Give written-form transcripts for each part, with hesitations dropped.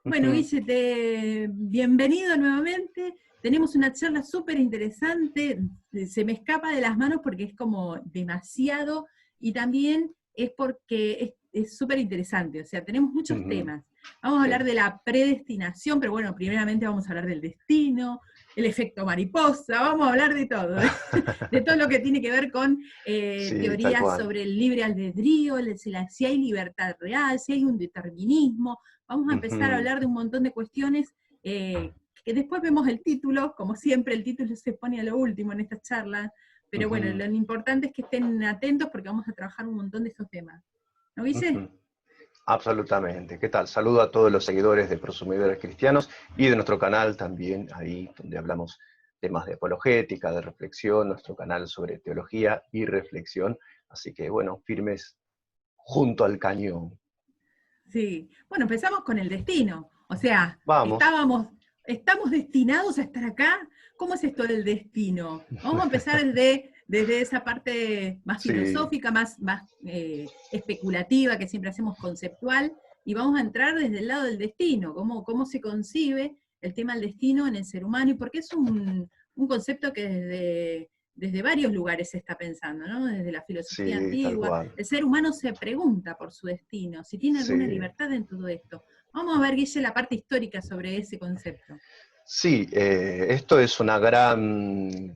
Bueno, Ujú. Guille, bienvenido nuevamente. Tenemos una charla súper interesante. Se me escapa de las manos porque es como demasiado y también es porque es súper interesante. O sea, tenemos muchos Ujú. temas. Vamos a hablar Sí, de la predestinación, pero bueno, primeramente vamos a hablar del destino, el efecto mariposa, vamos a hablar de todo, de todo lo que tiene que ver con sí, tal teorías cual. sobre el libre albedrío, si hay libertad real, si hay un determinismo. Vamos a empezar a Ujú. hablar de un montón de cuestiones que después vemos el título, como siempre el título se pone a lo último en estas charlas, pero bueno, Ujú. lo importante es que estén atentos porque vamos a trabajar un montón de esos temas. ¿No dice? Ujú. Absolutamente. ¿Qué tal? Saludo a todos los seguidores de Prosumidores Cristianos y de nuestro canal también, ahí donde hablamos temas de apologética, de reflexión, nuestro canal sobre teología y reflexión. Así que, bueno, firmes junto al cañón. Sí. Bueno, empezamos con el destino. O sea, Vamos. estamos destinados a estar acá. ¿Cómo es esto del destino? Vamos a empezar desde esa parte más Sí, filosófica, más especulativa, que siempre hacemos conceptual, y vamos a entrar desde el lado del destino, cómo se concibe el tema del destino en el ser humano, y porque es un concepto que desde varios lugares se está pensando, ¿no? Desde la filosofía sí, tal antigua, cual. el ser humano se pregunta por su destino, si tiene alguna Sí. libertad en todo esto. Vamos a ver, Guille, la parte histórica sobre ese concepto. Sí, esto es una gran,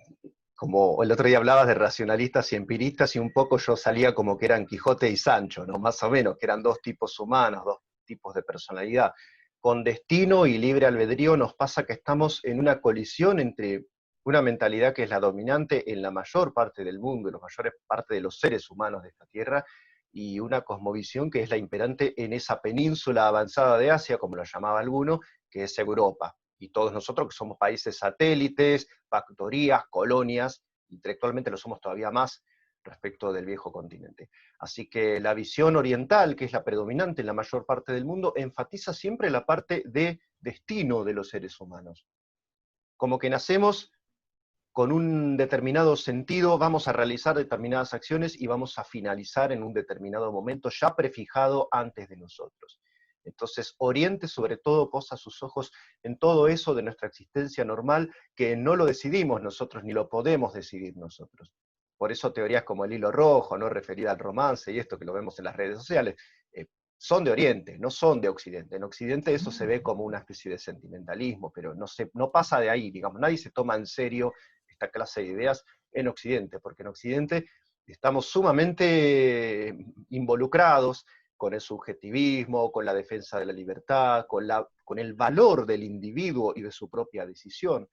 como el otro día hablabas de racionalistas y empiristas, y un poco yo salía como que eran Quijote y Sancho, ¿no? Más o menos, que eran dos tipos humanos, dos tipos de personalidad. Con destino y libre albedrío nos pasa que estamos en una colisión entre una mentalidad que es la dominante en la mayor parte del mundo, en la mayor parte de los seres humanos de esta tierra, y una cosmovisión que es la imperante en esa península avanzada de Asia, como lo llamaba alguno, que es Europa. Y todos nosotros que somos países satélites, factorías, colonias, intelectualmente lo somos todavía más respecto del viejo continente. Así que la visión oriental, que es la predominante en la mayor parte del mundo, enfatiza siempre la parte de destino de los seres humanos. Como que nacemos con un determinado sentido, vamos a realizar determinadas acciones y vamos a finalizar en un determinado momento ya prefijado antes de nosotros. Entonces, Oriente sobre todo posa sus ojos en todo eso de nuestra existencia normal que no lo decidimos nosotros ni lo podemos decidir nosotros. Por eso teorías como el hilo rojo, no referida al romance y esto que lo vemos en las redes sociales, eh, son de Oriente, no son de Occidente. En Occidente eso se ve como una especie de sentimentalismo, pero no pasa de ahí, digamos, nadie se toma en serio esta clase de ideas en Occidente, porque en Occidente estamos sumamente involucrados con el subjetivismo, con la defensa de la libertad, con el valor del individuo y de su propia decisión.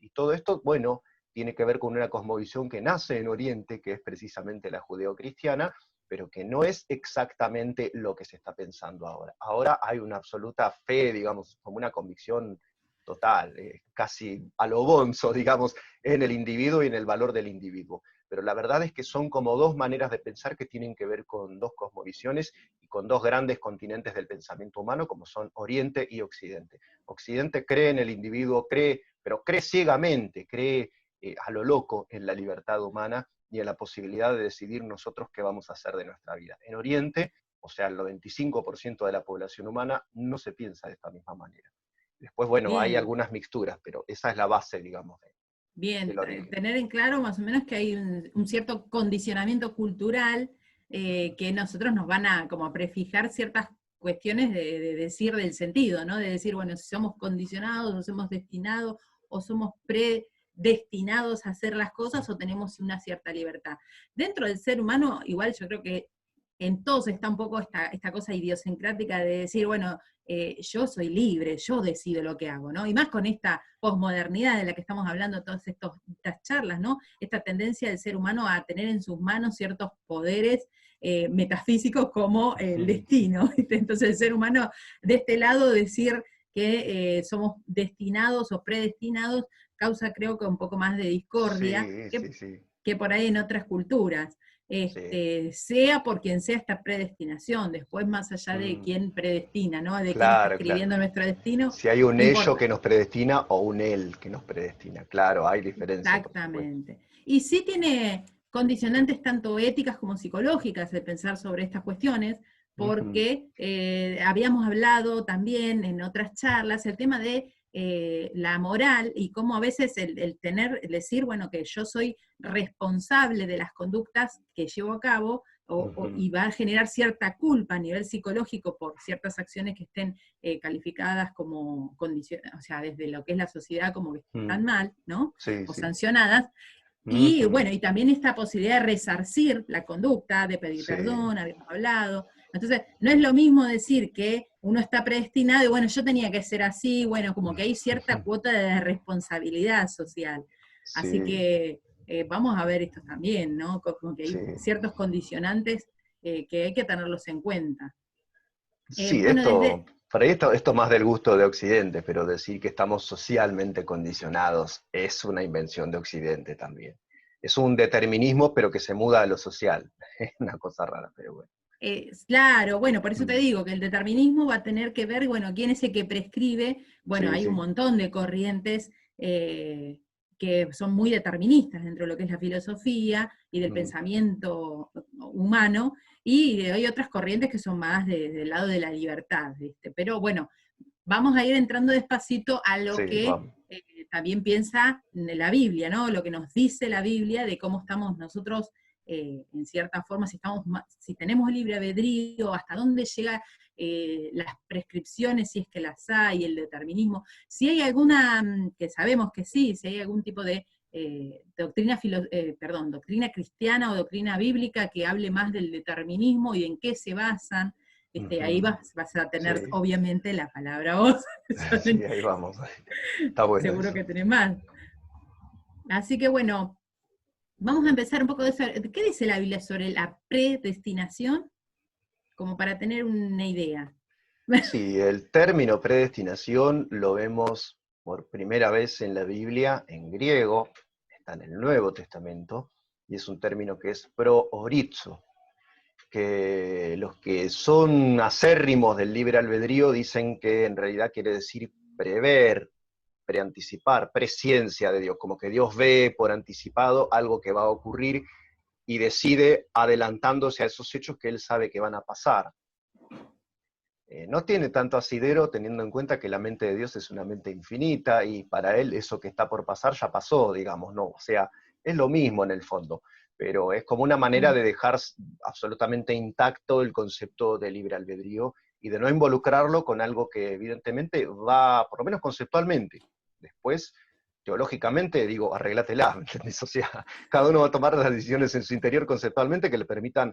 Y todo esto, bueno, tiene que ver con una cosmovisión que nace en Oriente, que es precisamente la judeocristiana, pero que no es exactamente lo que se está pensando ahora. Ahora hay una absoluta fe, digamos, como una convicción total, casi a lo bonzo, digamos, en el individuo y en el valor del individuo. Pero la verdad es que son como dos maneras de pensar que tienen que ver con dos cosmovisiones y con dos grandes continentes del pensamiento humano, como son Oriente y Occidente. Occidente cree en el individuo, pero cree ciegamente, cree a lo loco en la libertad humana y en la posibilidad de decidir nosotros qué vamos a hacer de nuestra vida. En Oriente, o sea, el 95% de la población humana no se piensa de esta misma manera. Después, bueno, hay Bien, algunas mixturas, pero esa es la base, digamos, bien, del origen. tener en claro más o menos que hay un cierto condicionamiento cultural que nosotros nos van a como a prefijar ciertas cuestiones de decir del sentido, ¿no? De decir, bueno, si somos condicionados o somos destinados o somos predestinados a hacer las cosas o tenemos una cierta libertad. Dentro del ser humano, igual yo creo que en todos está un poco esta cosa idiosincrática de decir, bueno, yo soy libre, yo decido lo que hago, ¿no? Y más con esta posmodernidad de la que estamos hablando todas estas charlas, ¿no? Esta tendencia del ser humano a tener en sus manos ciertos poderes metafísicos como el destino. ¿Viste? Entonces el ser humano, de este lado, decir que somos destinados o predestinados, causa creo que un poco más de discordia Sí, sí, sí, que por ahí en otras culturas. sí. Sea por quien sea esta predestinación, después más allá de Mm, quién predestina, ¿no? De quién está claro, claro. escribiendo nuestro destino, Si hay un no ello que importa. nos predestina o un él que nos predestina. Claro, hay diferencia, por supuesto. Exactamente. Y sí tiene condicionantes tanto éticas como psicológicas el pensar sobre estas cuestiones, Ujú. porque habíamos hablado también en otras charlas el tema de la moral y cómo a veces decir, bueno, que yo soy responsable de las conductas que llevo a cabo Ujú. y va a generar cierta culpa a nivel psicológico por ciertas acciones que estén calificadas como condiciones, o sea, desde lo que es la sociedad como que están Mm. mal, ¿no? Sí, O sí. sancionadas, y Ujú. bueno, y también esta posibilidad de resarcir la conducta, de pedir Sí. perdón, habíamos hablado. Entonces, no es lo mismo decir que uno está predestinado y bueno, yo tenía que ser así, bueno, como que hay cierta cuota de responsabilidad social. Así Sí, que vamos a ver esto también, ¿no? Como que sí. hay ciertos condicionantes que hay que tenerlos en cuenta. Sí, Bueno, esto, desde, por ahí esto es más del gusto de Occidente, pero decir que estamos socialmente condicionados es una invención de Occidente también. Es un determinismo, pero que se muda a lo social. Es una cosa rara, pero bueno. Claro, bueno, por eso te Mm. digo que el determinismo va a tener que ver, bueno, quién es el que prescribe. Bueno, Sí, hay un sí. montón de corrientes que son muy deterministas dentro de lo que es la filosofía y del Mm. pensamiento humano, y hay otras corrientes que son más del lado de la libertad, ¿viste? Pero bueno, vamos a ir entrando despacito a lo Sí, que vamos. también piensa la Biblia, ¿no? Lo que nos dice la Biblia de cómo estamos nosotros, en cierta forma, si tenemos libre albedrío, hasta dónde llega las prescripciones, si es que las hay, el determinismo, si hay alguna, que sabemos que sí, si hay algún tipo de doctrina cristiana o doctrina bíblica que hable más del determinismo y en qué se basan. Ahí Ujú. vas a tener Sí, obviamente la palabra vos, sí, ahí vamos. Está bueno seguro eso. que tenés más. Así que bueno, vamos a empezar un poco de eso. ¿Qué dice la Biblia sobre la predestinación? Como para tener una idea. Sí, el término predestinación lo vemos por primera vez en la Biblia en griego, está en el Nuevo Testamento, y es un término que es proorizo, que los que son acérrimos del libre albedrío dicen que en realidad quiere decir prever, preanticipar, presciencia de Dios, como que Dios ve por anticipado algo que va a ocurrir y decide adelantándose a esos hechos que él sabe que van a pasar. No tiene tanto asidero teniendo en cuenta que la mente de Dios es una mente infinita y para él eso que está por pasar ya pasó, digamos, ¿no? O sea, es lo mismo en el fondo, pero es como una manera Mm, de dejar absolutamente intacto el concepto de libre albedrío y de no involucrarlo con algo que evidentemente va, por lo menos conceptualmente. Después, teológicamente, digo, arreglatela, ¿me entendés? O sea, cada uno va a tomar las decisiones en su interior conceptualmente que le permitan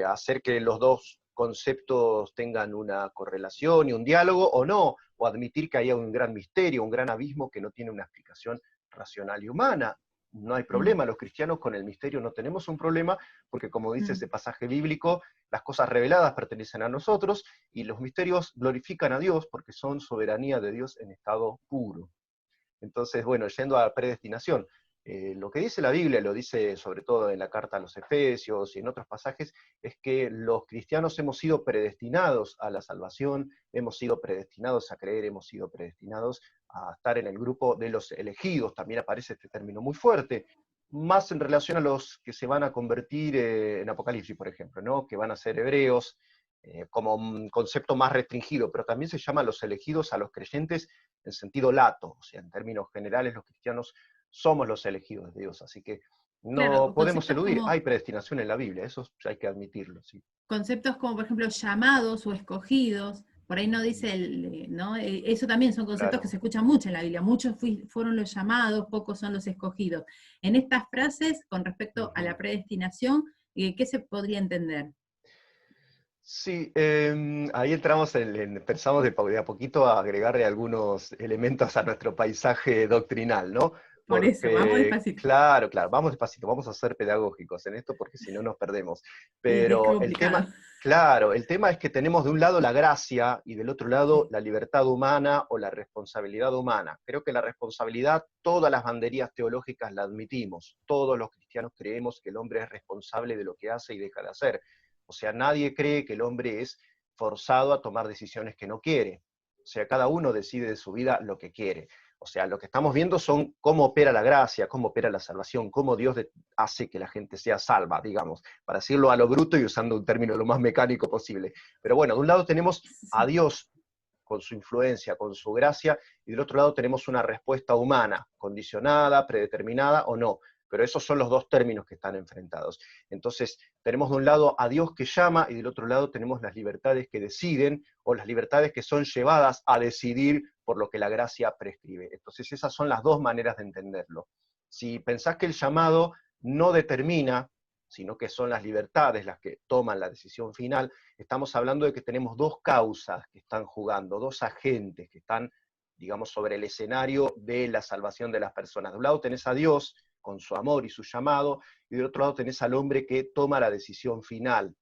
hacer que los dos conceptos tengan una correlación y un diálogo o no, o admitir que haya un gran misterio, un gran abismo que no tiene una explicación racional y humana. No hay mm, problema, los cristianos con el misterio no tenemos un problema, porque como dice mm. ese pasaje bíblico, las cosas reveladas pertenecen a nosotros y los misterios glorifican a Dios porque son soberanía de Dios en estado puro. Entonces, bueno, yendo a predestinación, lo que dice la Biblia, lo dice sobre todo en la carta a los Efesios y en otros pasajes, es que los cristianos hemos sido predestinados a la salvación, hemos sido predestinados a creer, hemos sido predestinados a estar en el grupo de los elegidos, también aparece este término muy fuerte, más en relación a los que se van a convertir en Apocalipsis, por ejemplo, ¿no? Que van a ser hebreos, como un concepto más restringido, pero también se llama a los elegidos a los creyentes en sentido lato, o sea, en términos generales los cristianos somos los elegidos de Dios, así que no Claro, podemos eludir, hay predestinación en la Biblia, eso hay que admitirlo, sí. conceptos como por ejemplo llamados o escogidos, por ahí no dice ¿no? Eso también son conceptos que Claro. se escuchan mucho en la Biblia. Muchos fueron los llamados, pocos son los escogidos. En estas frases, con respecto a la Ujú. predestinación, ¿qué se podría entender? Sí, ahí entramos, empezamos de a poquito a agregarle algunos elementos a nuestro paisaje doctrinal, ¿no? Por eso, vamos Porque, despacito. claro, claro, vamos despacito, vamos a ser pedagógicos en esto porque si no nos perdemos. Y qué Pero el complicado. tema, claro, el tema es que tenemos de un lado la gracia y del otro lado Sí. la libertad humana o la responsabilidad humana. Creo que la responsabilidad, todas las banderías teológicas la admitimos. Todos los cristianos creemos que el hombre es responsable de lo que hace y deja de hacer. O sea, nadie cree que el hombre es forzado a tomar decisiones que no quiere. O sea, cada uno decide de su vida lo que quiere. O sea, lo que estamos viendo son cómo opera la gracia, cómo opera la salvación, cómo Dios hace que la gente sea salva, digamos, para decirlo a lo bruto y usando un término lo más mecánico posible. Pero bueno, de un lado tenemos a Sí, Dios con su influencia, con su gracia, y del otro lado tenemos una respuesta humana, condicionada, predeterminada o no. Pero esos son los dos términos que están enfrentados. Entonces, tenemos de un lado a Dios que llama y del otro lado tenemos las libertades que deciden o las libertades que son llevadas a decidir por lo que la gracia prescribe. Entonces, esas son las dos maneras de entenderlo. Si pensás que el llamado no determina, sino que son las libertades las que toman la decisión final, estamos hablando de que tenemos dos causas que están jugando, dos agentes que están, digamos, sobre el escenario de la salvación de las personas. De un lado tenés a Dios con su amor y su llamado, y del otro lado tenés al hombre que toma la decisión final.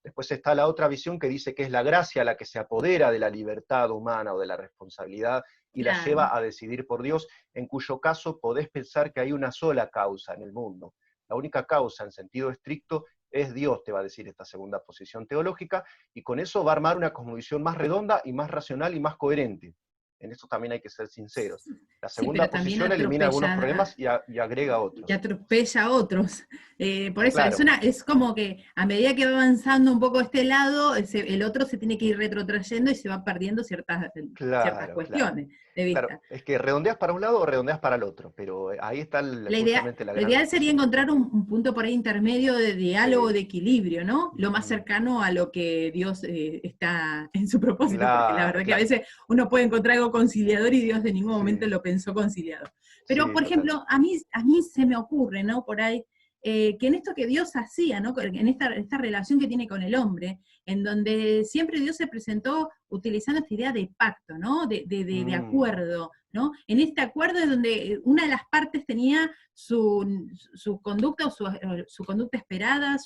Después está la otra visión que dice que es la gracia la que se apodera de la libertad humana o de la responsabilidad y la claro. lleva a decidir por Dios, en cuyo caso podés pensar que hay una sola causa en el mundo. La única causa en sentido estricto es Dios, te va a decir esta segunda posición teológica, y con eso va a armar una cosmovisión más redonda y más racional y más coherente. En eso también hay que ser sinceros. La Sí, segunda pero también posición elimina algunos atropella, problemas y agrega que otros. atropella a otros. Por eso Claro, es como que a medida que va avanzando un poco este lado, el otro se tiene que ir retrotrayendo y se va perdiendo ciertas claro, claro. cuestiones de Claro, vista. es que redondeas para un lado o redondeas para el otro, pero ahí está justamente la Lo gran ideal sería discusión. encontrar un punto por ahí intermedio de diálogo, Sí. de equilibrio, ¿no? Lo más Ujú. cercano a lo que Dios está en su propósito, porque la Claro, verdad que a claro. veces uno puede encontrar algo conciliador y Dios de ningún momento Sí, lo pensó conciliador. Pero, sí, por ejemplo, totalmente. a mí se me ocurre, ¿no? Por ahí, que en esto que Dios hacía, ¿no? En esta relación que tiene con el hombre, en donde siempre Dios se presentó utilizando esta idea de pacto, ¿no? De Mm, acuerdo, ¿no? En este acuerdo es donde una de las partes tenía su conducta o su conducta esperada,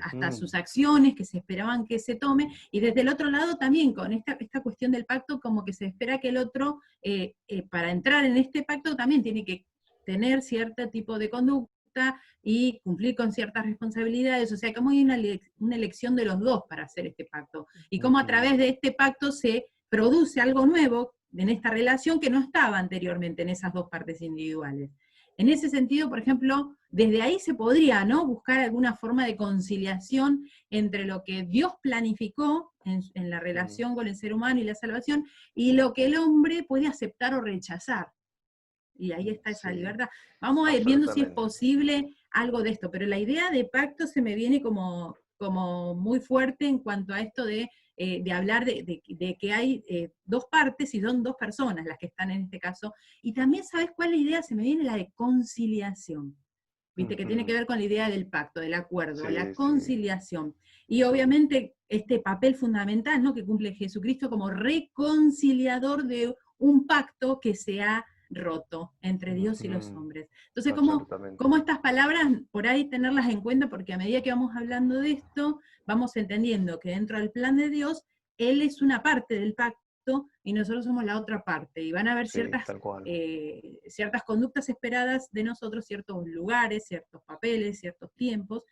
hasta ujú, sus acciones que se esperaban que se tome, y desde el otro lado también con esta cuestión del pacto, como que se espera que el otro, para entrar en este pacto, también tiene que tener cierto tipo de conducta y cumplir con ciertas responsabilidades, o sea, como hay una elección de los dos para hacer este pacto, y cómo a ujú, través de este pacto se produce algo nuevo en esta relación que no estaba anteriormente en esas dos partes individuales. En ese sentido, por ejemplo, desde ahí se podría, ¿no?, buscar alguna forma de conciliación entre lo que Dios planificó en la mm. relación con el ser humano y la salvación, y lo que el hombre puede aceptar o rechazar. Y ahí está esa Sí, libertad. Vamos a ir viendo si es absolutamente. posible algo de esto, pero la idea de pacto se me viene como muy fuerte en cuanto a esto de hablar de que hay dos partes y son dos personas las que están en este caso. Y también, ¿sabes cuál idea se me viene? La de conciliación. Viste, que tiene que Ujú. ver con la idea del pacto, del acuerdo, la Sí, sí, conciliación. Y sí. obviamente este papel fundamental, ¿no?, que cumple Jesucristo como reconciliador de un pacto que se ha roto entre Dios y los Ujú. hombres. Entonces, Absolutamente. cómo estas palabras, por ahí tenerlas en cuenta, porque a medida que vamos hablando de esto, vamos entendiendo que dentro del plan de Dios, Él es una parte del pacto y nosotros somos la otra parte. Y van a haber Sí, tal cual. ciertas conductas esperadas de nosotros, ciertos lugares, ciertos papeles, ciertos tiempos,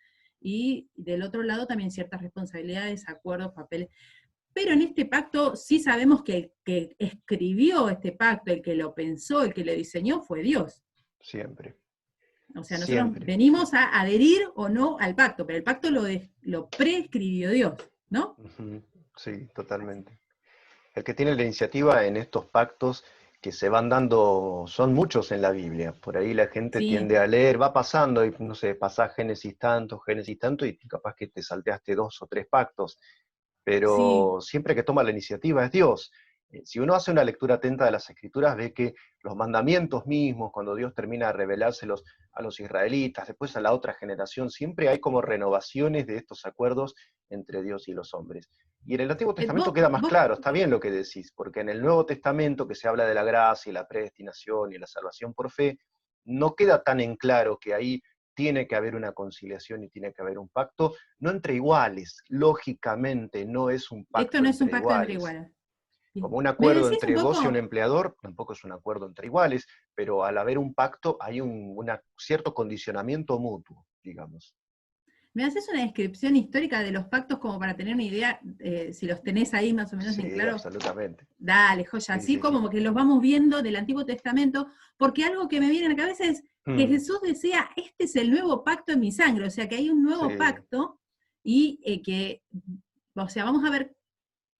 y del otro lado también ciertas responsabilidades, acuerdos, papeles. Pero en este pacto sí sabemos que el que escribió este pacto, el que lo pensó, el que lo diseñó fue Dios. Siempre, O sea, nosotros siempre. venimos a adherir o no al pacto, pero el pacto lo preescribió Dios, ¿no? Ujú. Sí, Así. totalmente. El que tiene la iniciativa en estos pactos que se van dando, son muchos en la Biblia. Por ahí la gente Sí, tiende a leer, va pasando, y no sé, pasás Génesis tanto, y capaz que te salteaste dos o tres pactos, sí, pero siempre que toma la iniciativa es Dios. Si uno hace una lectura atenta de las Escrituras, ve que los mandamientos mismos, cuando Dios termina de revelárselos a los israelitas, después a la otra generación, siempre hay como renovaciones de estos acuerdos entre Dios y los hombres. Y en el Antiguo Testamento queda más vos, claro, está bien lo que decís, porque en el Nuevo Testamento, que se habla de la gracia y la predestinación y la salvación por fe, no queda tan en claro que ahí tiene que haber una conciliación y tiene que haber un pacto, no entre iguales, lógicamente no es un esto pacto no es un entre pacto entre iguales. iguales. Como un ¿Me acuerdo decís un entre vos y un poco? empleador, tampoco es un acuerdo entre iguales, pero al haber un pacto hay un cierto condicionamiento mutuo, digamos. ¿Me haces una descripción histórica de los pactos como para tener una idea, si los tenés ahí más o menos en Sí, claro? absolutamente. Dale, joya, Sí, así sí, sí. como que los vamos viendo del Antiguo Testamento, porque algo que me viene a la cabeza es que Mm, Jesús decía, este es el nuevo pacto en mi sangre, o sea que hay un nuevo sí. pacto y o sea, vamos a ver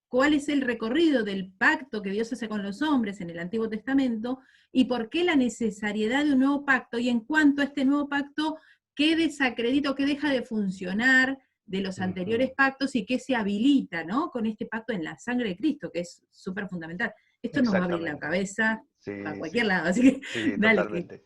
cuál es el recorrido del pacto que Dios hace con los hombres en el Antiguo Testamento y por qué la necesariedad de un nuevo pacto y en cuanto a este nuevo pacto, qué desacredita o qué deja de funcionar de los anteriores Ujú. pactos y qué se habilita, ¿no? Con este pacto en la sangre de Cristo, que es súper fundamental. Esto nos va a abrir la Exactamente. cabeza para Sí, cualquier sí. lado, así que Sí, dale, que totalmente.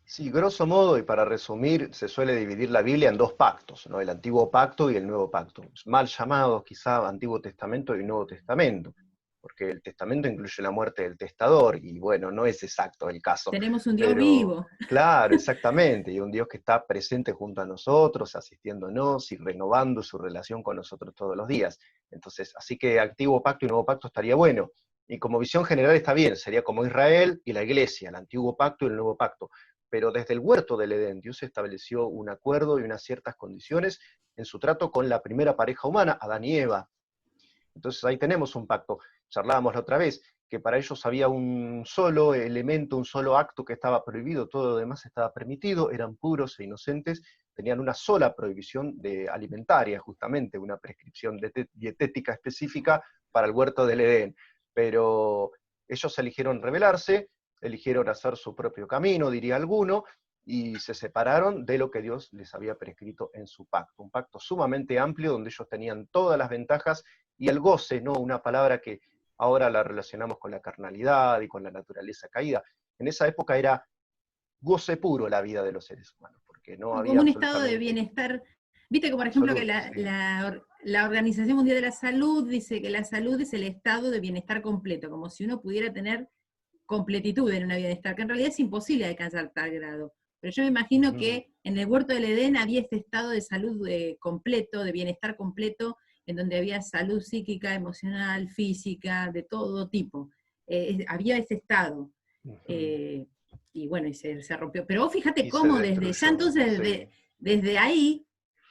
Sí, grosso modo, y para resumir, se suele dividir la Biblia en dos pactos, ¿no? El Antiguo Pacto y el Nuevo Pacto, mal llamados quizá Antiguo Testamento y Nuevo Testamento, porque el Testamento incluye la muerte del testador, y bueno, no es exacto el caso, tenemos un Dios pero vivo. claro, exactamente, y un Dios que está presente junto a nosotros, asistiéndonos y renovando su relación con nosotros todos los días. Entonces, así que Antiguo Pacto y Nuevo Pacto estaría bueno, y como visión general está bien, sería como Israel y la Iglesia, el Antiguo Pacto y el Nuevo Pacto, pero desde el huerto del Edén, Dios estableció un acuerdo y unas ciertas condiciones en su trato con la primera pareja humana, Adán y Eva. Entonces ahí tenemos un pacto. Charlábamos la otra vez, que para ellos había un solo elemento, un solo acto que estaba prohibido, todo lo demás estaba permitido, eran puros e inocentes, tenían una sola prohibición de alimentaria, justamente, una prescripción dietética específica para el huerto del Edén. Pero ellos eligieron rebelarse, eligieron hacer su propio camino, diría alguno, y se separaron de lo que Dios les había prescrito en su pacto. Un pacto sumamente amplio donde ellos tenían todas las ventajas y el goce, ¿no? Una palabra que ahora la relacionamos con la carnalidad y con la naturaleza caída. En esa época era goce puro la vida de los seres humanos, porque no había Como un estado de absolutamente bienestar. Viste que, por ejemplo, que salud. Sí. la Organización Mundial de la Salud dice que la salud es el estado de bienestar completo, como si uno pudiera tener completitud en una bienestar, que en realidad es imposible alcanzar tal grado. Pero yo me imagino Ujú. que en el huerto del Edén había este estado de salud completo, de bienestar completo, en donde había salud psíquica, emocional, física, de todo tipo. Había ese estado. Ujú. Eh, y bueno, y se rompió. Pero vos fíjate Y se cómo desde ya destruyó, entonces, sí. desde ahí,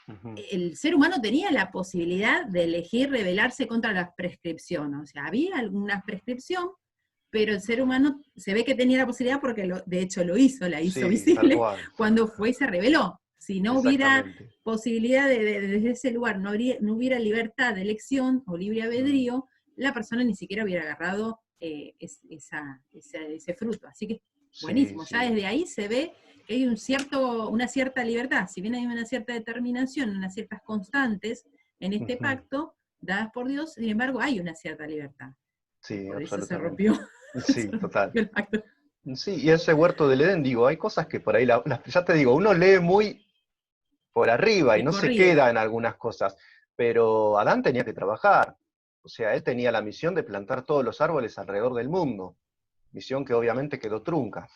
Ujú. el ser humano tenía la posibilidad de elegir rebelarse contra las prescripciones. O sea, había alguna prescripción, pero el ser humano se ve que tenía la posibilidad porque de hecho lo hizo, la hizo Sí, tal visible, cual. cuando fue y se rebeló. Si no hubiera Exactamente. posibilidad desde ese lugar, no hubiera libertad de elección o libre Mm. albedrío, la persona ni siquiera hubiera agarrado ese fruto. Así que Sí, buenísimo, ya sí. desde ahí se ve que hay una cierta libertad, si bien hay una cierta determinación, unas ciertas constantes en este Ujú. pacto dadas por Dios, sin embargo hay una cierta libertad. Sí, Por eso se absolutamente. rompió, Sí, se rompió total. el pacto. Sí, y ese huerto del Edén, digo, hay cosas que por ahí, ya te digo, uno lee muy por arriba y De no se corrido. queda en algunas cosas, pero Adán tenía que trabajar, o sea, él tenía la misión de plantar todos los árboles alrededor del mundo, misión que obviamente quedó trunca,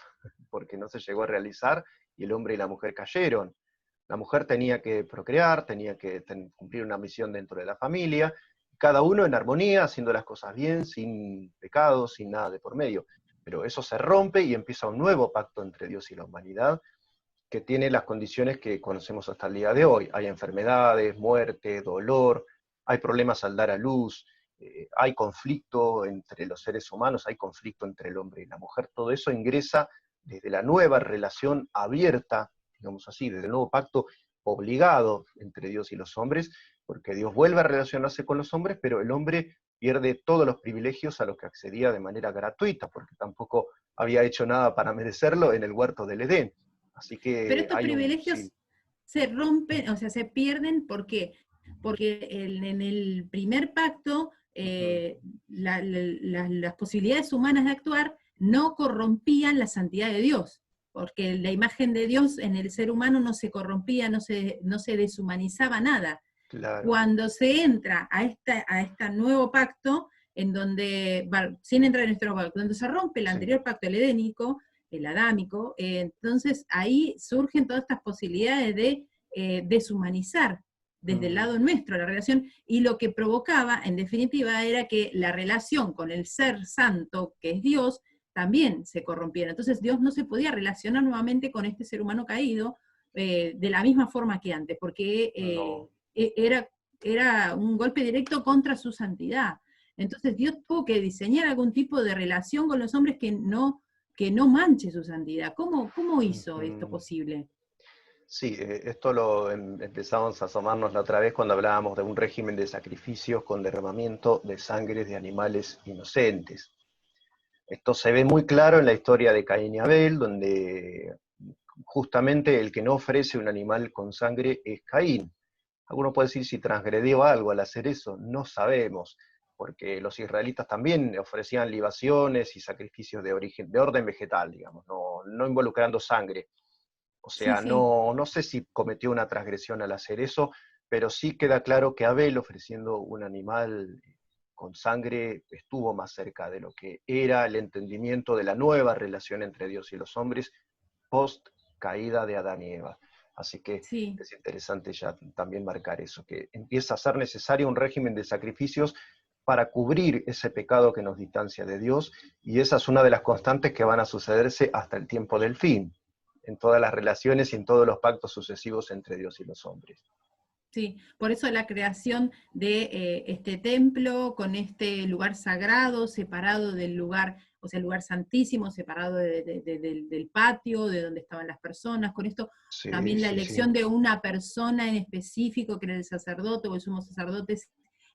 porque no se llegó a realizar y el hombre y la mujer cayeron. La mujer tenía que procrear, tenía que cumplir una misión dentro de la familia, cada uno en armonía, haciendo las cosas bien, sin pecado, sin nada de por medio. Pero eso se rompe y empieza un nuevo pacto entre Dios y la humanidad, que tiene las condiciones que conocemos hasta el día de hoy. Hay enfermedades, muerte, dolor, hay problemas al dar a luz, hay conflicto entre los seres humanos, hay conflicto entre el hombre y la mujer. Todo eso ingresa desde la nueva relación abierta, digamos así, desde el nuevo pacto obligado entre Dios y los hombres, porque Dios vuelve a relacionarse con los hombres, pero el hombre pierde todos los privilegios a los que accedía de manera gratuita, porque tampoco había hecho nada para merecerlo en el huerto del Edén. Así Pero que estos hay un, privilegios sí. se rompen, o sea, se pierden, ¿por qué? Porque en el primer pacto Ujú. las posibilidades humanas de actuar no corrompían la santidad de Dios, porque la imagen de Dios en el ser humano no se corrompía, no se deshumanizaba nada. Claro. Cuando se entra a este nuevo pacto, en donde, sin entrar en nuestro pacto, donde se rompe el Sí. anterior pacto, el edénico, el adámico, entonces ahí surgen todas estas posibilidades de deshumanizar desde el Mm. lado nuestro la relación, y lo que provocaba, en definitiva, era que la relación con el ser santo, que es Dios, también se corrompiera. Entonces Dios no se podía relacionar nuevamente con este ser humano caído, de la misma forma que antes, porque No. era un golpe directo contra su santidad. Entonces Dios tuvo que diseñar algún tipo de relación con los hombres que no manche su santidad. ¿Cómo hizo esto Ujú. posible? Sí, esto lo empezamos a asomarnos la otra vez cuando hablábamos de un régimen de sacrificios con derramamiento de sangre de animales inocentes. Esto se ve muy claro en la historia de Caín y Abel, donde justamente el que no ofrece un animal con sangre es Caín. Alguno puede decir si transgredió algo al hacer eso, no sabemos, porque los israelitas también ofrecían libaciones y sacrificios de origen, de orden vegetal, digamos, no involucrando sangre. O Sí, sea, sí, no sé si cometió una transgresión al hacer eso, pero sí queda claro que Abel, ofreciendo un animal con sangre, estuvo más cerca de lo que era el entendimiento de la nueva relación entre Dios y los hombres post caída de Adán y Eva. Así que sí. es interesante ya también marcar eso, que empieza a ser necesario un régimen de sacrificios para cubrir ese pecado que nos distancia de Dios, y esa es una de las constantes que van a sucederse hasta el tiempo del fin, en todas las relaciones y en todos los pactos sucesivos entre Dios y los hombres. Sí, por eso la creación de este templo con este lugar sagrado, separado del lugar, o sea, el lugar santísimo, separado del patio, de donde estaban las personas, con esto Sí, también la sí, sí. elección de una persona en específico, que era el sacerdote o el sumo sacerdote,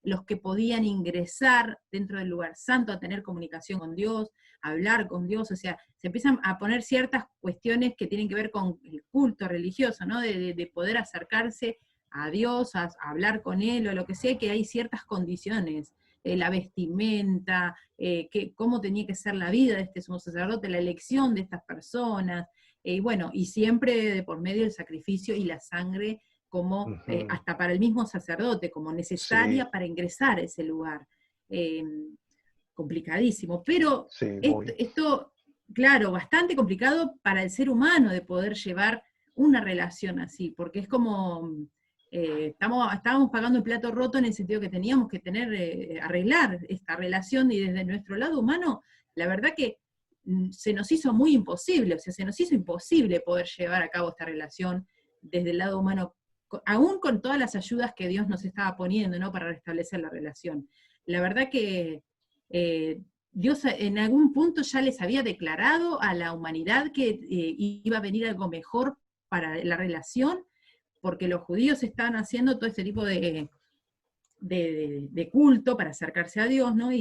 los que podían ingresar dentro del lugar santo a tener comunicación con Dios, a hablar con Dios, o sea, se empiezan a poner ciertas cuestiones que tienen que ver con el culto religioso, ¿no? De poder acercarse a Dios, a hablar con Él o lo que sea, que hay ciertas condiciones, la vestimenta, cómo tenía que ser la vida de este sumo sacerdote, la elección de estas personas, y bueno, y siempre de por medio del sacrificio y la sangre como Ujú. hasta para el mismo sacerdote, como Sí, necesaria para ingresar a ese lugar. Eh, Complicadísimo, pero sí, muy. esto, claro, bastante complicado para el ser humano de poder llevar una relación así, porque es como, estábamos pagando el plato roto en el sentido que teníamos que tener, arreglar esta relación, y desde nuestro lado humano, la verdad que se nos hizo muy imposible, o sea, se nos hizo imposible poder llevar a cabo esta relación desde el lado humano, aún con todas las ayudas que Dios nos estaba poniendo, ¿no? Para restablecer la relación. La verdad que eh, Dios en algún punto ya les había declarado a la humanidad que iba a venir algo mejor para la relación, porque los judíos estaban haciendo todo este tipo de culto para acercarse a Dios, ¿no?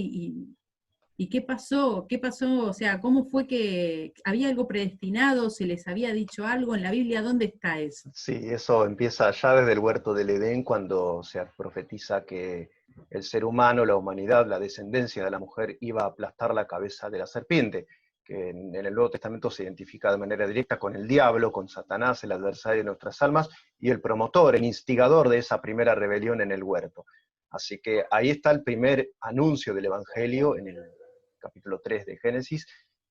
¿Y qué pasó? ¿Qué pasó? O sea, ¿cómo fue que había algo predestinado? ¿Se les había dicho algo en la Biblia? ¿Dónde está eso? Sí, eso empieza ya desde el huerto del Edén, cuando se profetiza que el ser humano, la humanidad, la descendencia de la mujer iba a aplastar la cabeza de la serpiente, que en el Nuevo Testamento se identifica de manera directa con el diablo, con Satanás, el adversario de nuestras almas, y el promotor, el instigador de esa primera rebelión en el huerto. Así que ahí está el primer anuncio del Evangelio en el capítulo 3 de Génesis.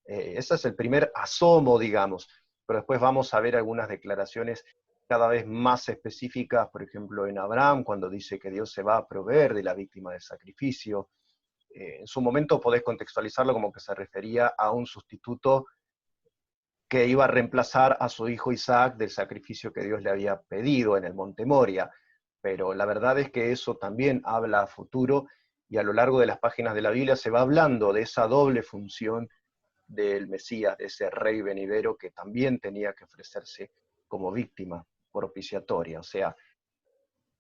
Ese es el primer asomo, digamos, pero después vamos a ver algunas declaraciones cada vez más específicas, por ejemplo, en Abraham, cuando dice que Dios se va a proveer de la víctima de sacrificio. En su momento podés contextualizarlo como que se refería a un sustituto que iba a reemplazar a su hijo Isaac del sacrificio que Dios le había pedido en el monte Moria. Pero la verdad es que eso también habla a futuro, y a lo largo de las páginas de la Biblia se va hablando de esa doble función del Mesías, de ese rey venidero que también tenía que ofrecerse como víctima propiciatoria, o sea,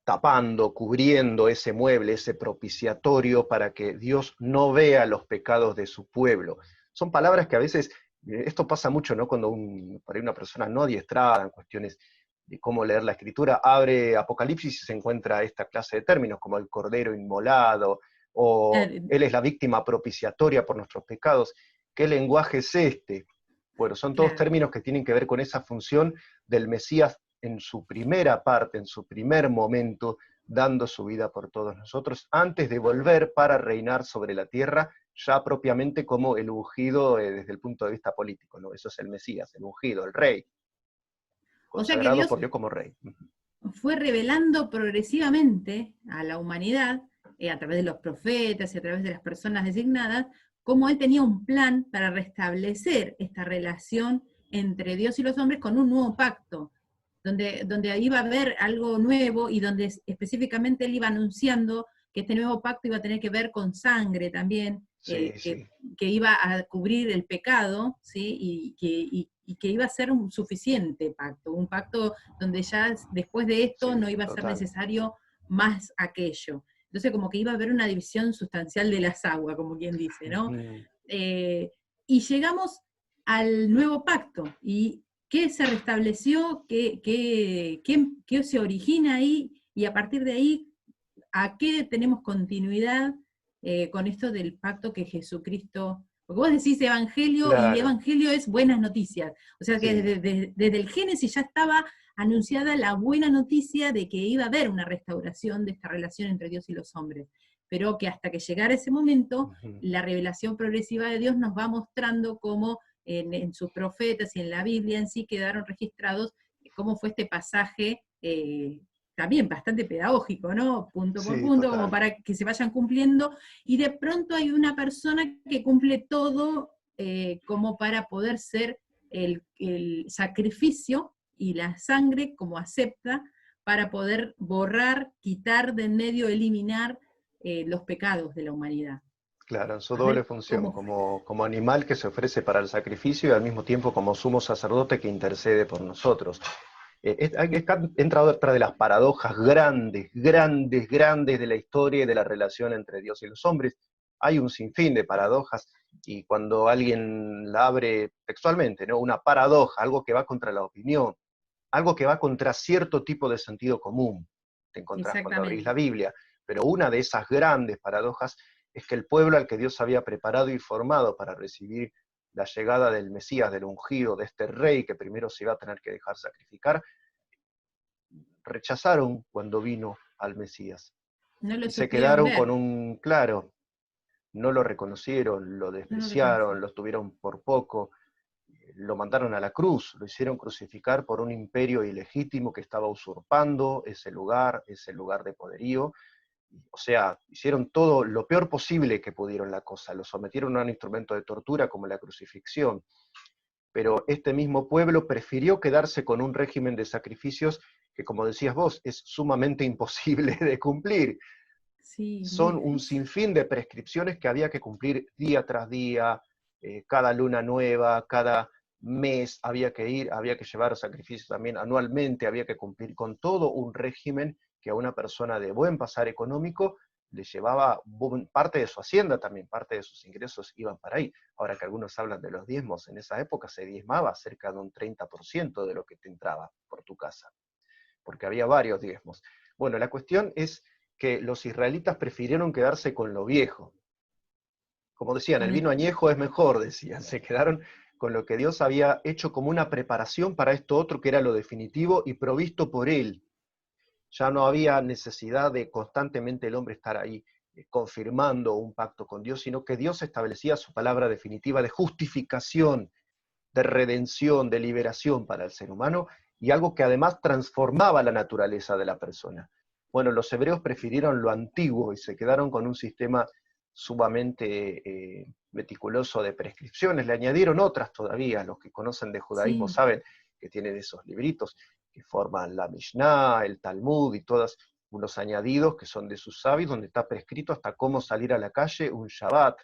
tapando, cubriendo ese mueble, ese propiciatorio, para que Dios no vea los pecados de su pueblo. Son palabras que a veces, esto pasa mucho, ¿no? Cuando por ahí una persona no adiestrada en cuestiones de cómo leer la escritura, abre Apocalipsis y se encuentra esta clase de términos, como el cordero inmolado, o Claro, Él es la víctima propiciatoria por nuestros pecados. ¿Qué lenguaje es este? Bueno, son todos claro. términos que tienen que ver con esa función del Mesías en su primera parte, en su primer momento, dando su vida por todos nosotros, antes de volver para reinar sobre la tierra, ya propiamente como el ungido desde el punto de vista político, ¿no? Eso es el Mesías, el ungido, el rey, O sea que consagrado Dios por Dios como rey. fue revelando progresivamente a la humanidad, a través de los profetas y a través de las personas designadas, cómo él tenía un plan para restablecer esta relación entre Dios y los hombres con un nuevo pacto. donde iba a haber algo nuevo y donde específicamente él iba anunciando que este nuevo pacto iba a tener que ver con sangre también, Sí, sí, que iba a cubrir el pecado, ¿sí? Y que iba a ser un suficiente pacto, un pacto donde ya después de esto no sí, iba a ser total. necesario más aquello. Entonces como que iba a haber una división sustancial de las aguas, como quien dice, ¿no? Ujú. Eh, y llegamos al nuevo pacto, y qué se restableció, qué se origina ahí, y a partir de ahí, a qué tenemos continuidad con esto del pacto que Jesucristo, porque vos decís evangelio, y Claro, evangelio es buenas noticias, o sea que sí. desde el Génesis ya estaba anunciada la buena noticia de que iba a haber una restauración de esta relación entre Dios y los hombres, pero que hasta que llegara ese momento, Ujú. la revelación progresiva de Dios nos va mostrando cómo en sus profetas y en la Biblia en sí quedaron registrados cómo fue este pasaje, también bastante pedagógico, ¿no? Punto por Sí, punto, como total. para que se vayan cumpliendo, y de pronto hay una persona que cumple todo como para poder ser el sacrificio y la sangre como acepta para poder borrar, quitar de en medio, eliminar los pecados de la humanidad. Claro, en su A doble ver función, cómo. como animal que se ofrece para el sacrificio y al mismo tiempo como sumo sacerdote que intercede por nosotros. Entra otra de las paradojas grandes, grandes, grandes de la historia y de la relación entre Dios y los hombres. Hay un sinfín de paradojas y cuando alguien la abre textualmente, ¿no? Una paradoja, algo que va contra la opinión, algo que va contra cierto tipo de sentido común, te encontrás cuando abrís la Exactamente. Biblia. Pero una de esas grandes paradojas es que el pueblo al que Dios había preparado y formado para recibir la llegada del Mesías, del ungido, de este rey que primero se iba a tener que dejar sacrificar, rechazaron cuando vino al Mesías. No lo Y se supieron quedaron con ver, un claro, no lo reconocieron, lo no lo despreciaron, reconocieron. lo tuvieron por poco, lo mandaron a la cruz, lo hicieron crucificar por un imperio ilegítimo que estaba usurpando ese lugar de poderío. O sea, hicieron todo lo peor posible que pudieron la cosa, lo sometieron a un instrumento de tortura como la crucifixión, pero este mismo pueblo prefirió quedarse con un régimen de sacrificios que, como decías vos, es sumamente imposible de cumplir. Sí, muy Son un difícil. sinfín de prescripciones que había que cumplir día tras día, cada luna nueva, cada mes había que ir, había que llevar sacrificios también anualmente, había que cumplir con todo un régimen que a una persona de buen pasar económico le llevaba parte de su hacienda también, parte de sus ingresos iban para ahí. Ahora que algunos hablan de los diezmos, en esa época se diezmaba cerca de un 30% de lo que te entraba por tu casa, porque había varios diezmos. Bueno, la cuestión es que los israelitas prefirieron quedarse con lo viejo. Como decían, el Con vino el, añejo es mejor, decían. Se quedaron con lo que Dios había hecho como una preparación para esto otro que era lo definitivo y provisto por Él. Ya no había necesidad de constantemente el hombre estar ahí confirmando un pacto con Dios, sino que Dios establecía su palabra definitiva de justificación, de redención, de liberación para el ser humano, y algo que además transformaba la naturaleza de la persona. Bueno, los hebreos prefirieron lo antiguo y se quedaron con un sistema sumamente meticuloso de prescripciones, le añadieron otras todavía, los que conocen de judaísmo sí, saben que tienen esos libritos que forman la Mishnah, el Talmud y todos unos añadidos que son de sus sabios, donde está prescrito hasta cómo salir a la calle un Shabbat,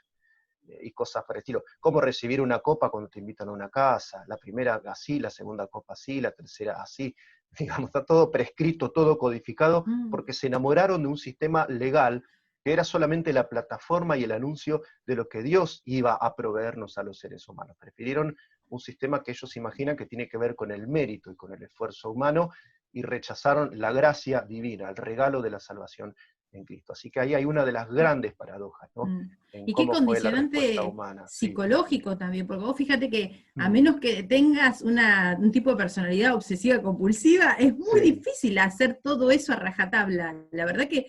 y cosas por el estilo. Cómo recibir una copa cuando te invitan a una casa, la primera así, la segunda copa así, la tercera así. Digamos, está todo prescrito, todo codificado, mm, porque se enamoraron de un sistema legal que era solamente la plataforma y el anuncio de lo que Dios iba a proveernos a los seres humanos. Prefirieron un sistema que ellos imaginan que tiene que ver con el mérito y con el esfuerzo humano, y rechazaron la gracia divina, el regalo de la salvación en Cristo. Así que ahí hay una de las grandes paradojas, ¿no? mm. En Y qué cómo fue la respuesta condicionante humana. Sí. psicológico también, porque vos fíjate que a Mm, menos que tengas un tipo de personalidad obsesiva compulsiva, es muy sí, difícil hacer todo eso a rajatabla. La verdad que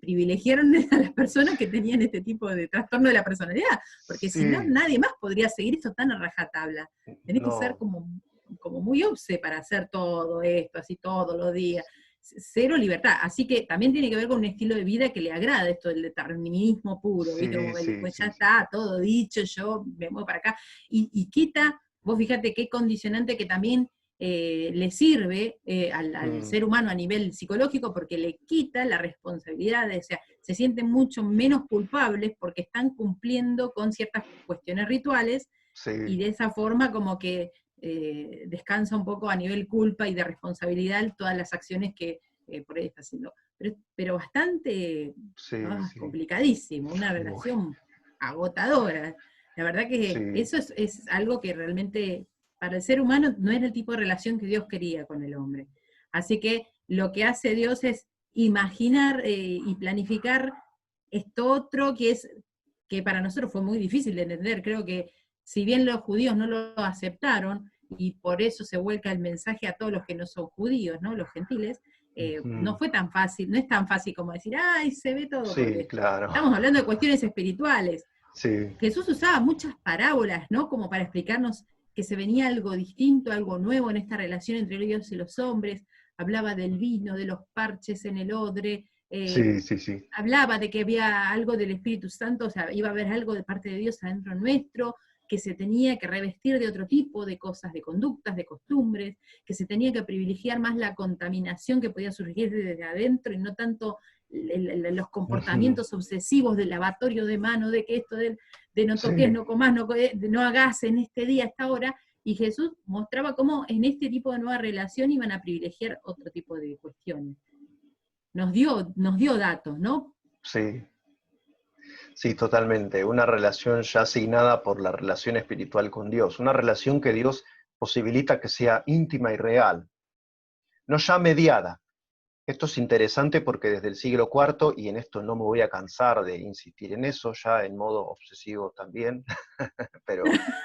privilegiaron a las personas que tenían este tipo de trastorno de la personalidad, porque si no, sí, nadie más podría seguir esto tan a rajatabla. Tenés que ser no, como muy obse para hacer todo esto, así todos los días. Cero libertad. Así que también tiene que ver con un estilo de vida que le agrada esto del determinismo puro, ¿viste? sí, Como sí, pues ya sí, sí. está todo dicho, yo me muevo para acá. Y quita, vos fíjate qué condicionante que también le sirve al Mm, ser humano a nivel psicológico porque le quita la responsabilidad, o sea, se sienten mucho menos culpables porque están cumpliendo con ciertas cuestiones rituales y sí, de esa forma como que descansa un poco a nivel culpa y de responsabilidad todas las acciones que por ahí está haciendo. Pero bastante sí, sí. complicadísimo, una Muy, relación agotadora. La verdad que sí, eso es algo que realmente para el ser humano no es el tipo de relación que Dios quería con el hombre. Así que lo que hace Dios es imaginar y planificar esto otro que para nosotros fue muy difícil de entender. Creo que si bien los judíos no lo aceptaron, y por eso se vuelca el mensaje a todos los que no son judíos, ¿no? Los gentiles, no ujú, fue tan fácil, no es tan fácil como decir, ay, se ve todo, sí, porque claro, estamos hablando de cuestiones espirituales. sí, Jesús usaba muchas parábolas, ¿no? Como para explicarnos que se venía algo distinto, algo nuevo en esta relación entre Dios y los hombres. Hablaba del vino, de los parches en el odre, sí, sí, sí, hablaba de que había algo del Espíritu Santo, o sea, iba a haber algo de parte de Dios adentro nuestro, que se tenía que revestir de otro tipo de cosas, de conductas, de costumbres, que se tenía que privilegiar más la contaminación que podía surgir desde adentro y no tanto los ujú, comportamientos obsesivos del lavatorio de mano, de que esto de no toques, sí, no comas, no hagas en este día, a esta hora, y Jesús mostraba cómo en este tipo de nueva relación iban a privilegiar otro tipo de cuestiones. Nos dio datos, ¿no? sí, sí, totalmente. Una relación ya asignada por la relación espiritual con Dios, una relación que Dios posibilita que sea íntima y real, no ya mediada. Esto es interesante porque desde el siglo IV, y en esto no me voy a cansar de insistir en eso, ya en modo obsesivo también, pero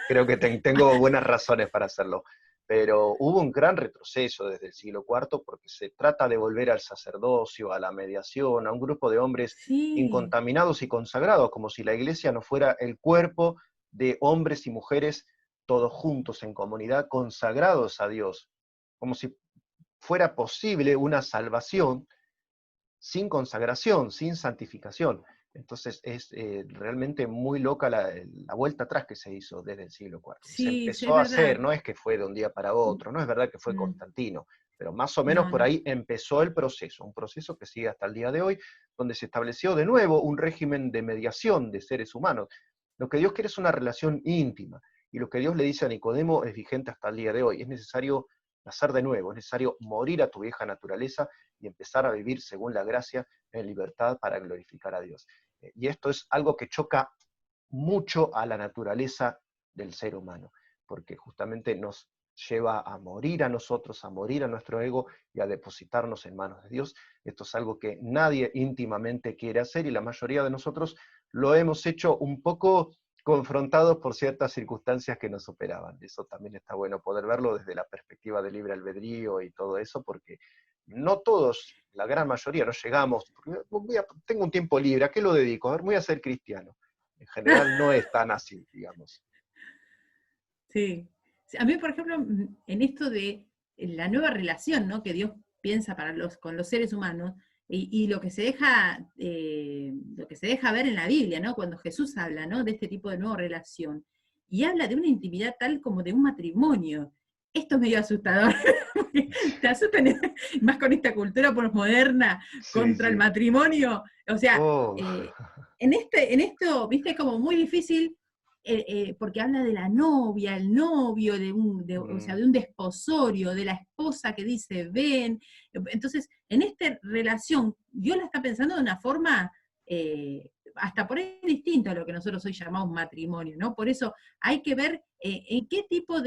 creo que tengo buenas razones para hacerlo. Pero hubo un gran retroceso desde el siglo IV porque se trata de volver al sacerdocio, a la mediación, a un grupo de hombres Sí, incontaminados y consagrados, como si la iglesia no fuera el cuerpo de hombres y mujeres todos juntos en comunidad, consagrados a Dios, como si fuera posible una salvación sin consagración, sin santificación. Entonces es realmente muy loca la vuelta atrás que se hizo desde el siglo IV. Y se sí, sí, es empezó a hacer, verdad. no es que fue de un día para otro, no es verdad que fue Mm, Constantino, pero más o menos no, por no. ahí empezó el proceso, un proceso que sigue hasta el día de hoy, donde se estableció de nuevo un régimen de mediación de seres humanos. Lo que Dios quiere es una relación íntima, y lo que Dios le dice a Nicodemo es vigente hasta el día de hoy. Es necesario nacer de nuevo, es necesario morir a tu vieja naturaleza y empezar a vivir según la gracia en libertad para glorificar a Dios. Y esto es algo que choca mucho a la naturaleza del ser humano, porque justamente nos lleva a morir a nosotros, a morir a nuestro ego y a depositarnos en manos de Dios. Esto es algo que nadie íntimamente quiere hacer y la mayoría de nosotros lo hemos hecho un poco confrontados por ciertas circunstancias que nos superaban. Eso también está bueno poder verlo desde la perspectiva del libre albedrío y todo eso, porque no todos, la gran mayoría, no llegamos, tengo un tiempo libre, ¿a qué lo dedico? A ver, voy a ser cristiano. En general no es tan así, digamos. Sí. Sí, a mí, por ejemplo, en esto de la nueva relación, ¿no? Que Dios piensa con los seres humanos, y lo que se deja ver en la Biblia, ¿no? Cuando Jesús habla, ¿no? De este tipo de nueva relación, y habla de una intimidad tal como de un matrimonio. Esto es medio asustador. Te asustan más con esta cultura posmoderna Sí, contra el sí. matrimonio. O sea, Oh, en esto, viste, es como muy difícil porque habla de la novia, el novio, o sea, mm, de un desposorio, de la esposa que dice, ven. Entonces, en esta relación, Dios la está pensando de una forma hasta por ahí distinta a lo que nosotros hoy llamamos matrimonio, ¿no? Por eso hay que ver en qué tipo